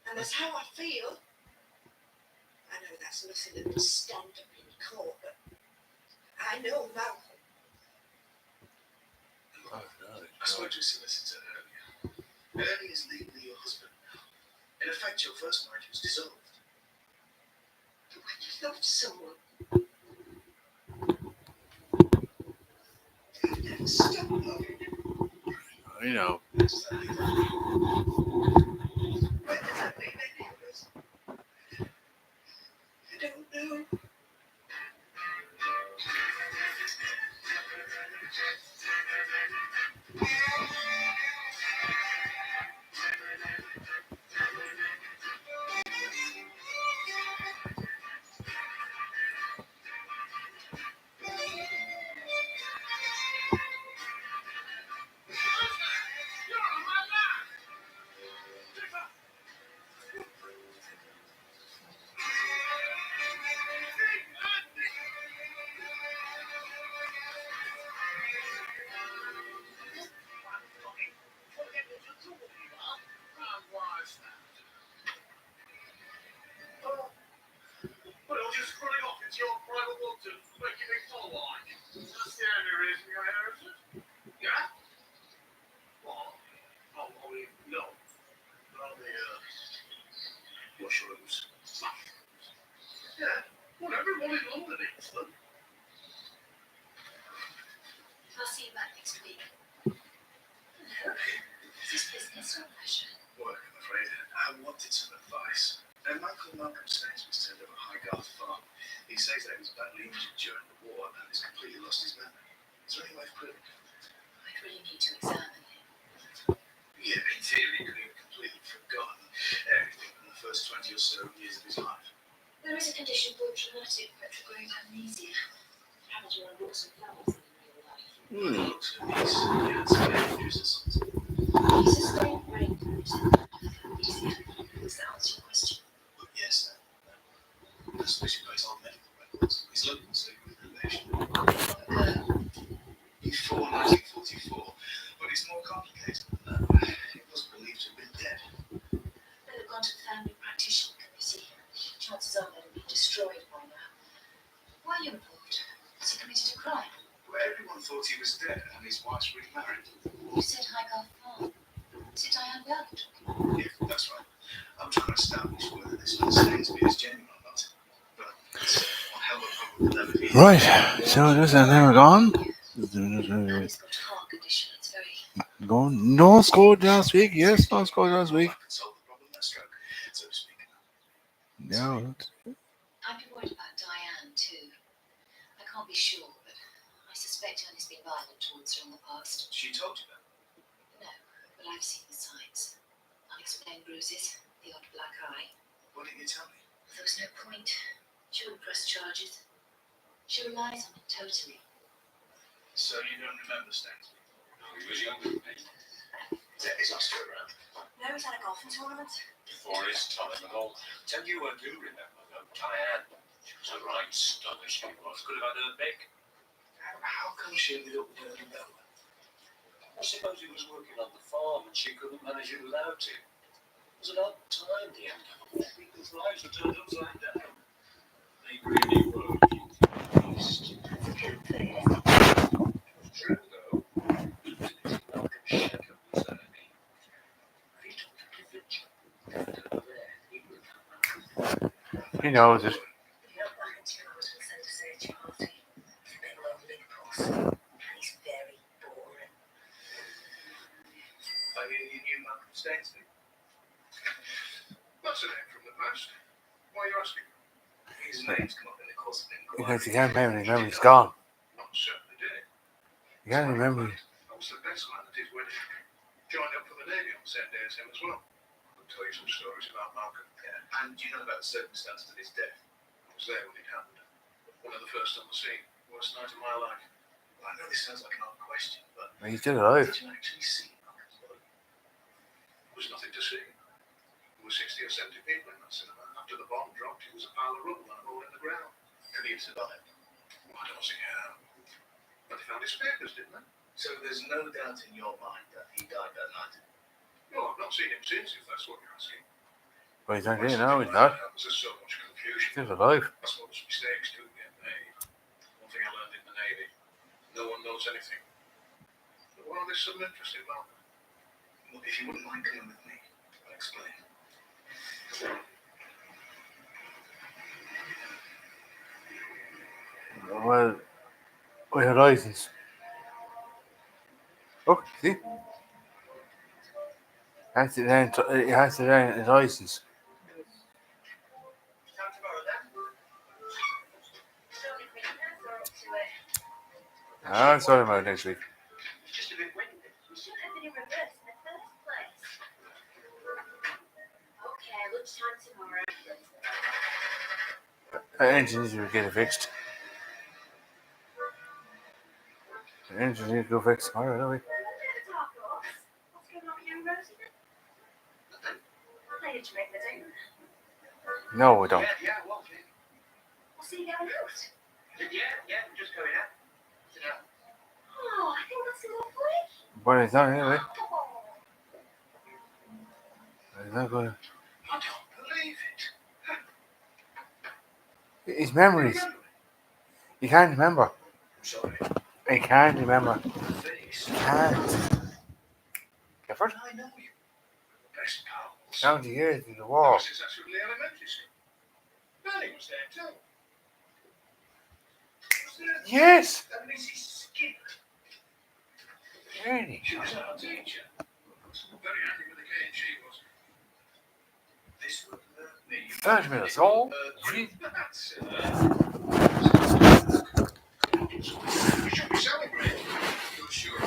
And that's how I feel. I know that's nothing that would stand up in court, but I know Malcolm. I spoke to a solicitor earlier. Ernie is legally your husband now. In effect, your first marriage was dissolved. But when you love someone, you never stop loving him. I know. When did that make any of us? I don't know. Well, you're just running off into your private world to making me feel like. That's the only reason you inherited. Yeah? Well, I mean, no. I'll be, mushrooms. Yeah, well, everyone in London eats them. I'll see you back next week. Is this business or pleasure? Work, I'm afraid. I wanted some advice. Malcolm Stainsby turned over Highgarth Farm. He says that he was badly injured during the war and has completely lost his memory. Is there any way of proving it? I'd really need to examine him. Yeah, in theory, he could have completely forgotten everything from the first 20 or so years of his life. There is a condition called traumatic retrograde amnesia. It happens around books and flowers in real life. Looks at this. Yeah, it's dangerous or something. He's a strange brain person. Amnesia. Does that answer your question? Well, yes, especially by his old medical records. His local secret relation. Before 1944, but it's more complicated than that. He was believed to have been dead. They'll have gone to the family practitioner committee. Chances are they'll be destroyed by now. Why are you involved? Has he committed a crime? Well, everyone thought he was dead and his wife's remarried. You said Highgarth Farm. Is it Diane Bell you're talking about? Yeah, that's right. I'm trying to establish whether this man Stainsby is genuine or not. But it's a hell of a problem with them. Right, so this and then we're gone. He's got heart heart condition. It's very. No scored last week. Yes, no scored last week. Solve the problem of stroke, so to speak. No. I've been worried about Diane too. I can't be sure, but I suspect Annie's been violent towards her in the past. She told you that. No, but I've seen the signs. Unexplained bruises, the odd black eye. What did you tell me? There was no point. She wouldn't press charges. She relies on it totally. So you don't remember Stansby? He was younger than me. Is that still around? No, he's at a golfing tournament. Before his time and all. Tell you I do remember though. Diane. She was a right stunner, she was. Could have had her pick. How come she ended up with Ernie Bella? I suppose he was working on the farm and she couldn't manage it without him. It was an odd time, the end of it. People's lives were turned upside down. They really were. True, though. Malcolm Shepherd was Ernie. He took the convention. He knows it. He went back in 2 hours and sent us a party. Big lonely puss. And he's very boring. I hear you knew Malcolm Stansby. What's a name from the past? Why are you asking? His name's come up in the course of an inquiry. Because he can't remember. He's gone. Not certainly did. You can't remember. I was the best man at his wedding. Joined up for the Navy on the same day as him as well. I'll tell you some stories about Malcolm. Yeah. And do you know about the circumstances of his death? I was there when it happened. One of the first on the scene. Worst night of my life. Well, I know this sounds like an odd question, but He's still alive. did you actually see Malcolm's body? There was nothing to see. There were 60 or 70 people in that cinema. After the bomb dropped, it was a pile of rubble and a hole in the ground. Could he have survived? Well, I don't see how. But they found his papers, didn't they? So there's no doubt in your mind that he died that night? No, I've not seen him since, if that's what you're asking. But he's not here now. He's not. There's so much confusion. He's alive. I suppose mistakes do get made. One thing I learned in the Navy, no one knows anything. But well, there's some interest in Malcolm. Well, if you wouldn't mind coming with me, I'll explain. Well, with horizons. Oh, see? Has to down. It has to down horizons. Time tomorrow then? Don't agree, we're up to it. Ah, sorry about next week. It's just a bit windy. We should have been in reverse in the first place. Okay, lunchtime tomorrow. Engines will get it fixed. The engines need to go fixed tomorrow, don't we? What's going on here, Rosie? Nothing. I need to make the dinner. No, we don't. Yeah, well, okay. We'll see you going out. Yeah, we're just going out. Sit down. Oh, I think that's lovely. But it's not anyway. Oh. It's not going to. I don't believe it. His memories. He can't remember. I'm sorry. He can't remember. Face. He can't. Gifford? I know you. Best pals. Down the years in the war. Since that's from the elementary school. Bernie was there too. Was there? Yes! And Mrs. Skinner. Really? She was our teacher. Very happy with the game she was. This would hurt me. 30 minutes old. That's we should be celebrating. You're sure? I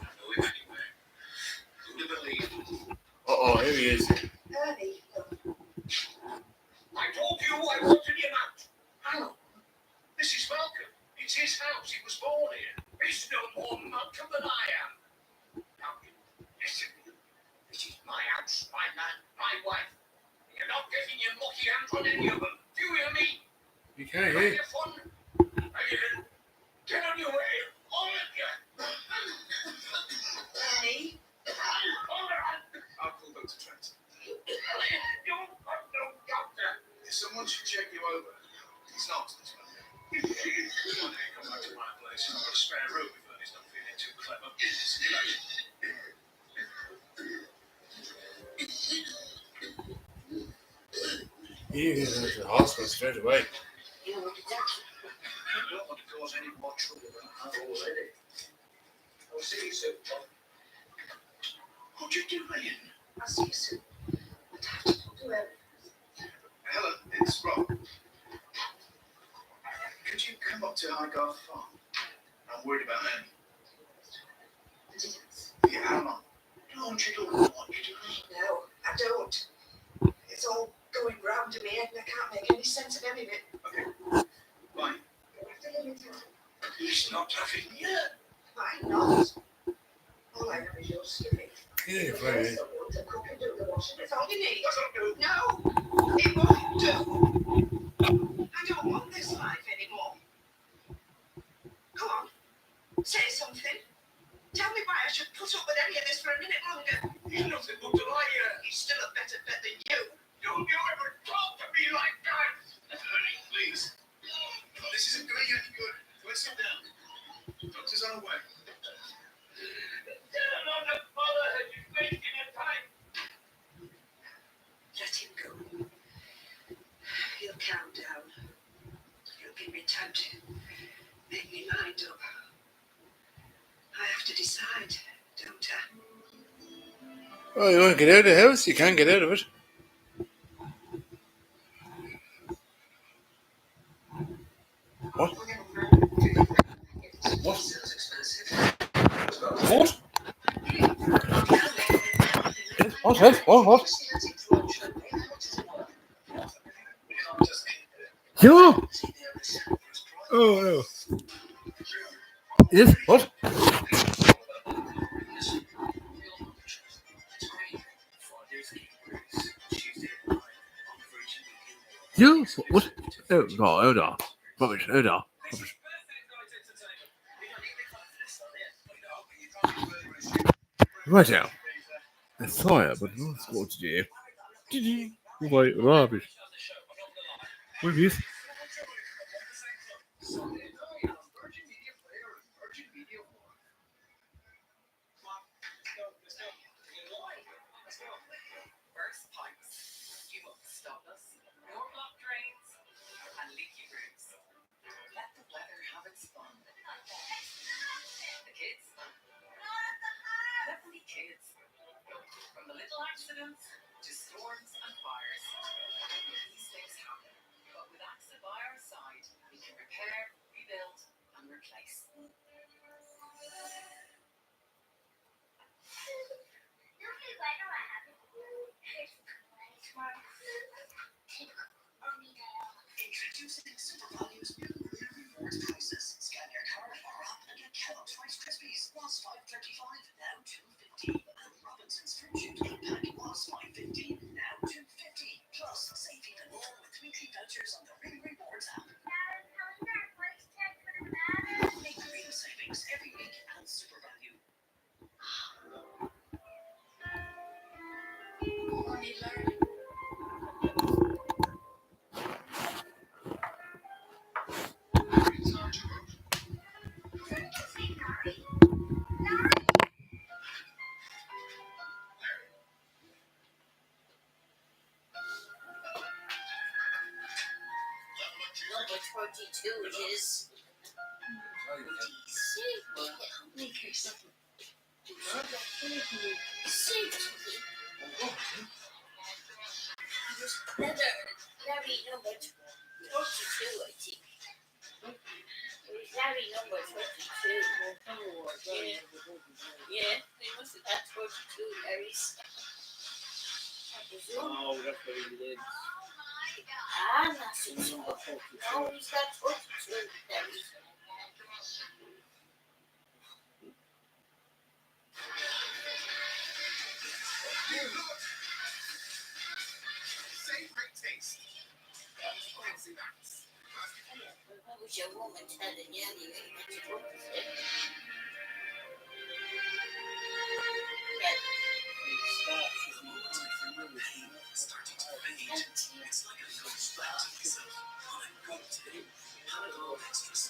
know him anyway. Who'd have believed? Uh-oh, here he is. Ernie, I told you I wanted him out. How? This is Malcolm. It's his house. He was born here. He's no more Malcolm than I am. Malcolm, listen. This is my house, my man, my wife. You're not getting your mucky hands on any of them. Do you hear me? You can't Have hear. your fun. Are you in? Get on your way. All of you. Ernie. I'll call Dr. Trent. You've got no doctor. Someone should check you over. It's nonsense, man. One day come back to my place. I've got a spare room if Ernie's not feeling too clever. He is in the hospital straight away. You don't want to cause any more trouble than I have already. See you soon. What you doing? I'll see you soon. But I have to talk to Ellie. Helen, it's Rob. Could you come up to Highgarth Farm? I'm worried about Annie. Yeah, how long? Don't you don't want you to. No, I don't. It's all going round in my head and I can't make any sense of any of it. Okay. Fine. He's not having yet. Why not? All I have is your spirit. Yeah, There's someone to cook and do the washing. It's all you need. No, it won't do. I don't want this life anymore. Come on, say something. Tell me why I should put up with any of this for a minute longer. He's nothing but a liar. He's still a better bet than you. Don't you ever talk to me like that. Honey, please. This isn't doing any good. Let's sit down. Doctor's on the way. Damn on the father has been wasting your time. Let him go. He'll calm down. He'll give me time to make me mind up. I have to decide, don't I? Oh, you want to get out of the house? You can't get out of it. What? What? What? What? Yeah. Oh no. Yes. What? You? What? Oh no, oh no. Rubbish, oh no. Rubbish. Right now. It's fire, but not what to do. Right, rubbish. What is this? Burst pipes, you won't stop us. More blocked drains and leaky roofs. Let the weather have its fun. The kids? Let them be kids. From the little accidents to storms and fires. These things happen, but with AXA by our side, we can repair, rebuild, and replace. Introducing SuperValue's new rewards prices. Scan your card or app and get Kellogg's Rice Krispies was $5.35, now $2.50. And Robinson's Fruit Shoot pack was $5.50, now $2.50. Plus, save even more with weekly vouchers on the Ring Rewards app. Make real savings every week at SuperValue. Morning, learning. Number 22 is. Make yourself. Larry number 22, I think. Larry number 22. Yeah, they must have had 22 Larrys. I presume. Oh, that's what he did. Ah, nothing. No, he's got 22 Larrys. Favorite taste. Fancy Max. I wish a woman had a nanny to work with it. Starting to fade. It's like a ghost back to yourself on a good day. Panadol Extras.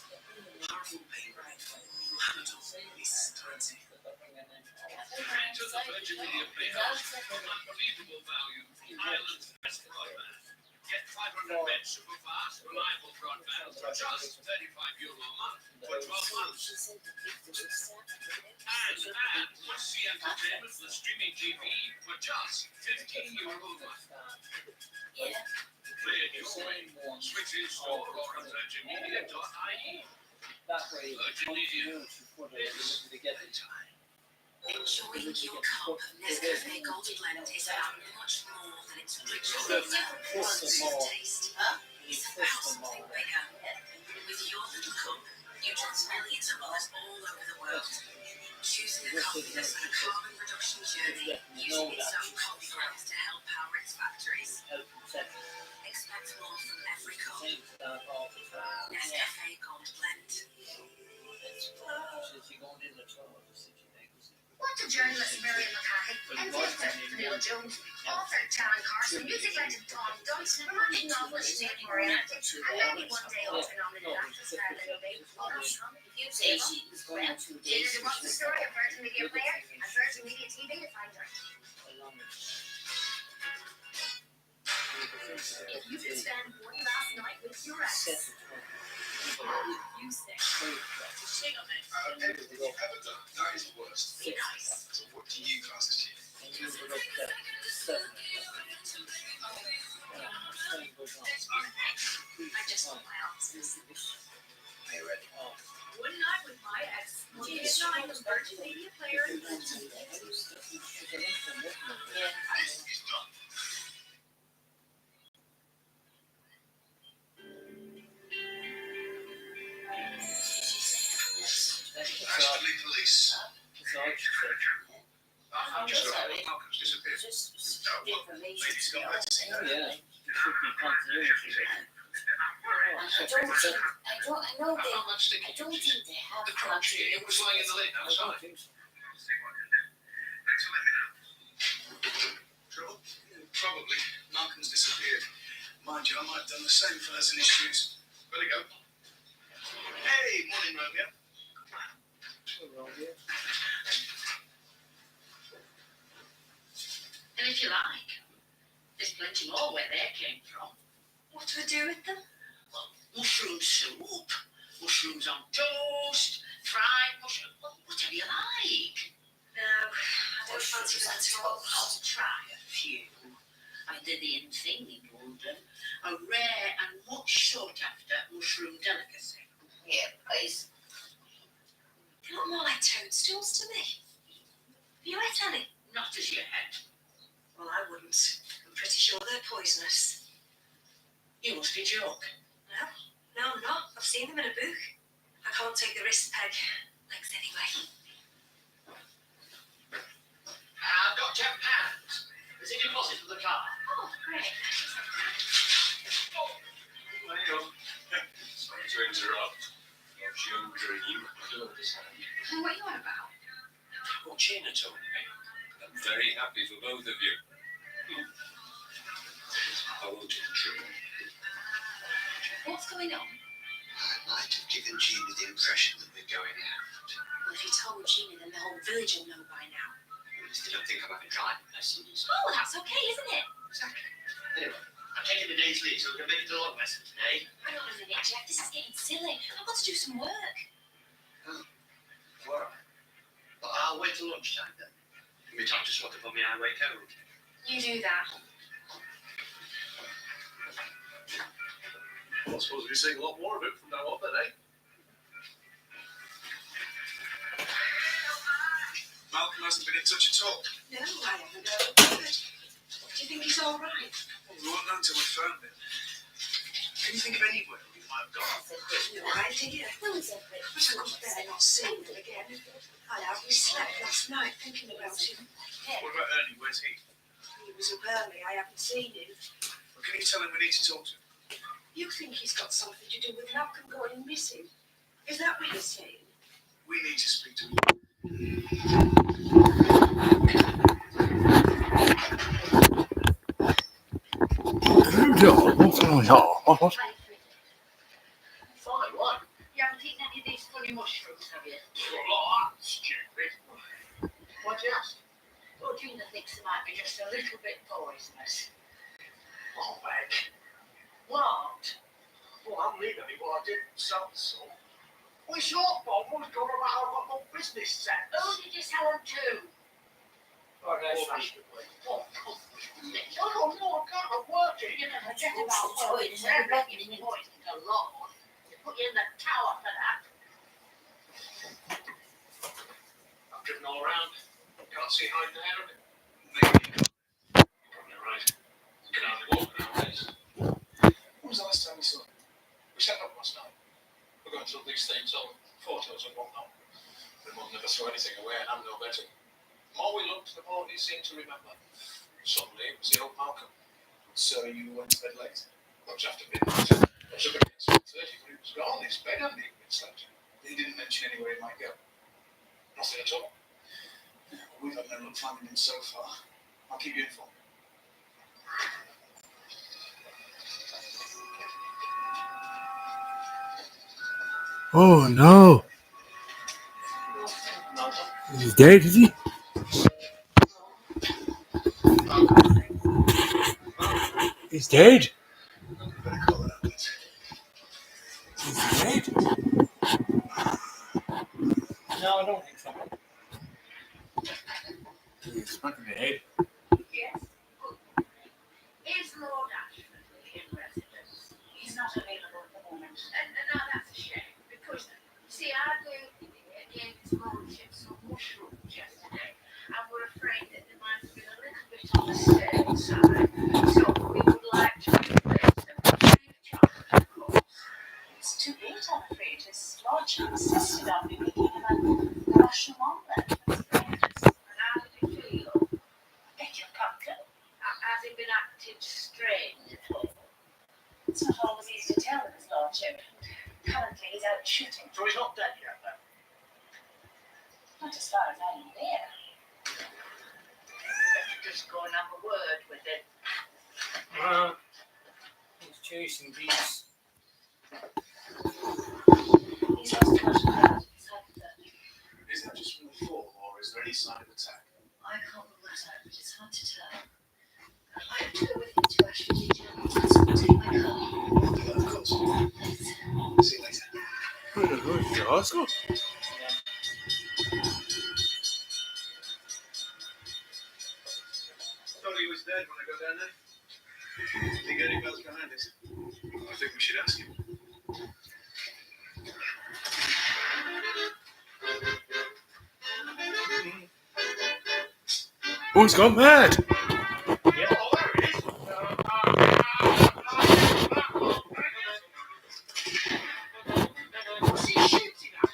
Powerful pain relief. Panadol is fancy. Rangers of Virgin Media Playhouse. Unbelievable value. Ireland's best broadband. Get 500 meg super fast, reliable broadband for just €35 a month for 12 months. And limitless streaming TV for just €15 a month. Yeah. Play it your way. Switch in store or at virginmedia.ie. That way, Virgin Media. to get the time. Enjoying your cup of Nescafe Gold Blend is about much more than its rich taste. It's about something bigger. With your little cup, you trust millions of others all over the world. Choosing a coffee that's on a carbon reduction journey, using its own coffee grounds to help power its factories. Expect more from every cup. Nescafe Gold Blend. What did journalist Miriam McCarthy, NTS Neil Jones, author Taryn Carson, music legend Tom Dunst, romantic novelist Nick Moriarty, and maybe one day Oscar-nominated actress Marilyn Bay all have some Say she was going to Did you watch the story of Virgin Media Player and Virgin Media TV to find out? If you could spend one last night with your ex, what would you say? Shit on it. Everything you've ever done, that is the worst. Be nice. So what do you class as cheating? I just want my answers. Are you ready? One night with my ex, one night with Virgin Media Player and Virgin Media TV. It's done. Ashton Police. Just Malcolm's disappeared. Lady's got her to see that. Yeah, it should be continuity. I know they. How much I don't think they have the crotch continuity. it was lying in the lane outside. Thanks for letting me know. Trouble? Probably. Malcolm's disappeared. Mind you, I might have done the same for those issues. Better go. Hey, morning, Romeo. And if you like, there's plenty more where they came from. What do I do with them? Mushroom soup, mushrooms on toast, fried mushrooms, whatever you like. No, I don't fancy that at all. I'll try a few. I did the in thing in London, a rare and much sought after mushroom delicacy. Yeah, please. They look more like toadstools to me. Have you ate any? Not as yet. Well, I wouldn't. I'm pretty sure they're poisonous. You must be joking. No, I'm not. I've seen them in a book. I can't take the risk, Peg. Thanks anyway. I've got £10. Is it deposit for the car? Oh, great. Sorry to interrupt. What's your dream? What are you on about? Well, Gina told me. I'm very happy for both of you. I wanted to dream. What's going on? I might have given Gina the impression that we're going out. Well, if you told Gina, then the whole village will know by now. At least they don't think I'm having driving lessons. Oh, well, that's okay, isn't it? Exactly. Anyway, I'm taking the day's leave, so we're going to make it a long lesson today. Hang on a minute, Jack. This is getting silly. I've got to do some work. All right. Well, I'll wait till lunchtime then. Give me time to swat up on my highway code. You do that. Well, I suppose we'll be seeing a lot more of it from now on then, eh? Malcolm hasn't been in touch at all. No, I haven't heard a word. Do you think he's all right? Well, we won't know until we found him. Can you think of anywhere we might have gone? No idea. But I couldn't bear not seeing him again. I hardly slept last night thinking about him. What about Ernie? Where's he? He was up early. I haven't seen him. Well, can you tell him we need to talk to him? You think he's got something to do with Malcolm going missing? Is that what you're saying? We need to speak to him. What's going on? What? Fine, what? You haven't eaten any of these funny mushrooms, have you? Oh, stupid. Why'd you ask? Well, Gina thinks they might be just a little bit poisonous. Oh, Meg. What? Well, I'm legally what I did sound so. Well, it's your fault. What's going about? I've got no business sense. Who did you sell them to? Oh, that's right. No, I can't. I'm working. You know, just about toys, everybody in the boys can go long. You put you in the tower for that. I've driven all around. Can't see hide the hair of it. Maybe. You're right. You can hardly walk nowadays. When was the last time we saw him? We set up last night. We're going through these things, all photos and whatnot. The mum never threw anything away, and I'm no better. The more we looked, the more he seemed to remember. Suddenly, it was the old Malcolm. So you went to bed late? Much after midnight. I was up against 1:30, but he was gone. His bed hadn't even been slept in. He didn't mention anywhere he might go. Nothing at all. Yeah, well, we've had no luck finding him so far. I'll keep you informed. Oh no! He's dead, is he? He's dead? He's dead? No, I don't think so. He's smacked in the head. Yes. Good. Is Lord Ashford in residence? He's not available at the moment. No, that's a shame. Because, see, I gave his lordship some mushrooms yesterday. And we're afraid that they might have been a little bit on the stale side. So we would like to replace them free of charge, of course. It's too late, I'm afraid. His lordship insisted on me making him a mushroom omelette for his breakfast. And how did he feel? Beg your pardon? Has he been acting strange at all? It's not always easy to tell with his lordship. Currently, he's out shooting. So he's not dead yet, then? Not as far as I'm aware. Better just go and have a word with him. He's chasing geese. He's lost much of that. It's hypothermic. Is that just from the fall, or is there any sign of attack? I can't rule that out, but it's hard to tell. I have to go with him to Ashford General. So take my car. Of course. See you later. Where the hell is the hospital? Thought he was dead when I got down there. Think any bells behind us? I think we should ask him. Oh, he's gone mad! Yeah. Oh, there it is. What's he shooting at?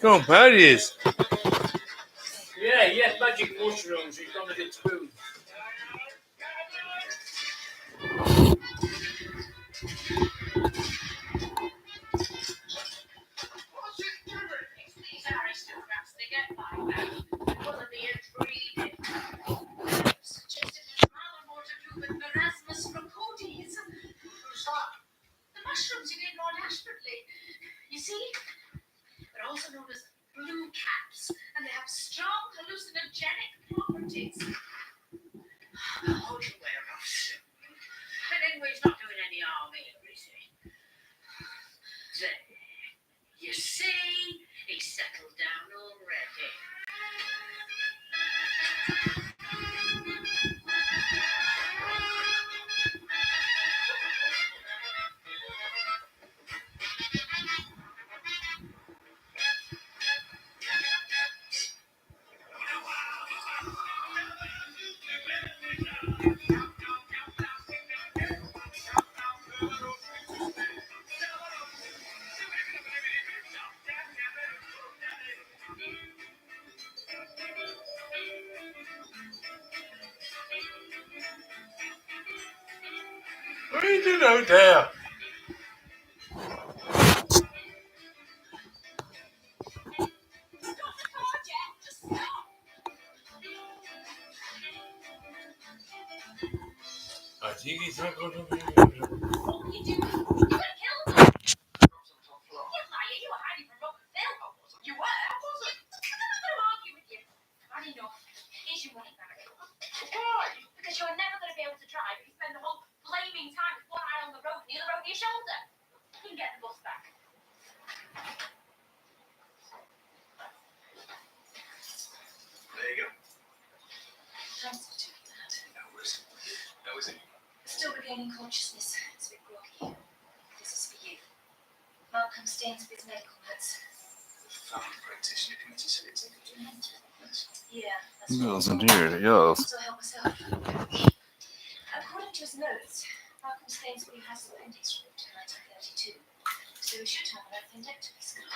Gone mad he is. Yeah, he had magic mushrooms. He's gonna get spoon. These aristocrats, they get by now. One of the intriguing suggested his mother more to do with Erasmus Procotes. Who's that? The mushrooms you gave Lord Ashford. You see? They're also known as blue caps, and they have strong hallucinogenic properties. Hold your way, Ross. But anyway, he's not doing any harm here, is he? There. You see, he's settled down already. What are you doing out there? I think he's not going to be. What are you doing? You're gonna kill me. You're lying. You were hiding from Robert Phil. You were? I wasn't. I'm not going to argue with you. I've had enough. Here's your money back. Why? Because you're never going to be able to drive if you spend the whole blaming time with one eye on the road and the other over your shoulder. You can get the bus back. regaining consciousness. It's a bit groggy. This is for you. Malcolm Stainsby's medical notes. Family practitioner committee said it's Yeah, that's Yes, indeed, yes. So help myself. According to his notes, Malcolm Stainsby has appendix removed in 1932, so he should have an appendectomy scar.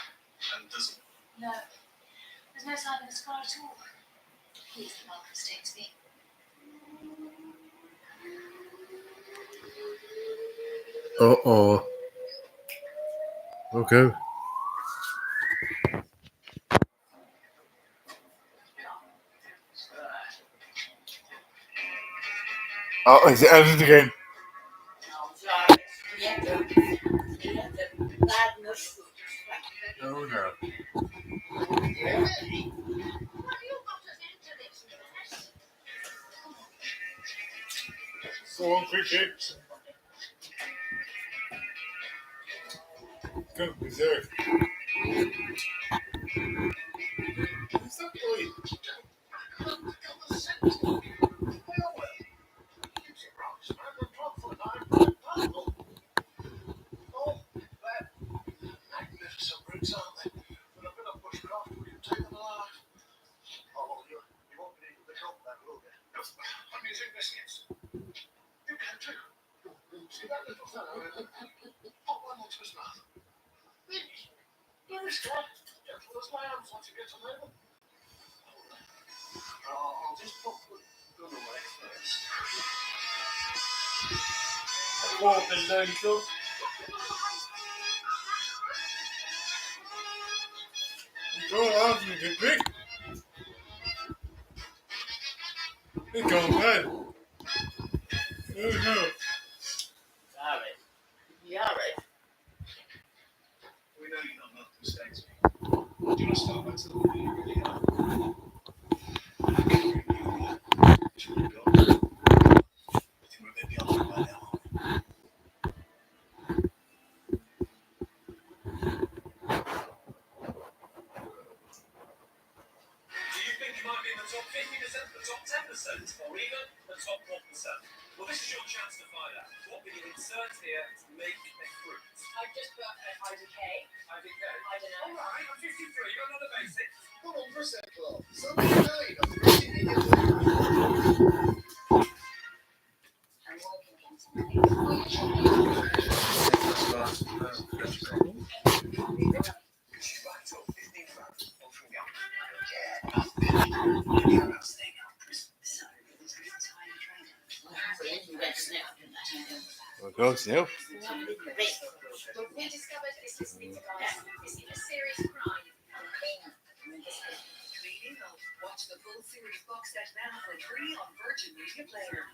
And doesn't. No, there's no sign of a scar at all. He's the Malcolm Stainsby. Uh-oh. Okay. Oh, it's edited again. Oh no. Go on, cricket. Go, reserve. What's that boy? Magnificent routes, aren't they? But I've been a bushcraft, we can take them alive. Oh, well, you won't be able to help that, will you? I'm using biscuits. You can too. See that little fellow? Pop one onto his mouth. There is one. Gentle as lambs once you get to know them. I'll just pop the gun away first. Walk the dirty dog. Go on, you good pig. It's gone bad. Oh no. Sorry. Yari. We know you're not Malcolm Stainsby. Do you want to start by telling me who you really are? Which one you got? I think we're a bit beyond that by now. Do you think you might be in the top 50%, the top 10%, or even the top 1%? Well, this is your chance to find out. What will you insert here to make a fruit? I just got IDK. IDK. I don't know. Alright, I'm 53. You got another basic. Come on, press that club. Something you know you got. I'm working against money. Well, go, Snoop. We discovered this listening device. This is a serious crime. Cleaning up. Watch the full series box set now for free on Virgin Media Player.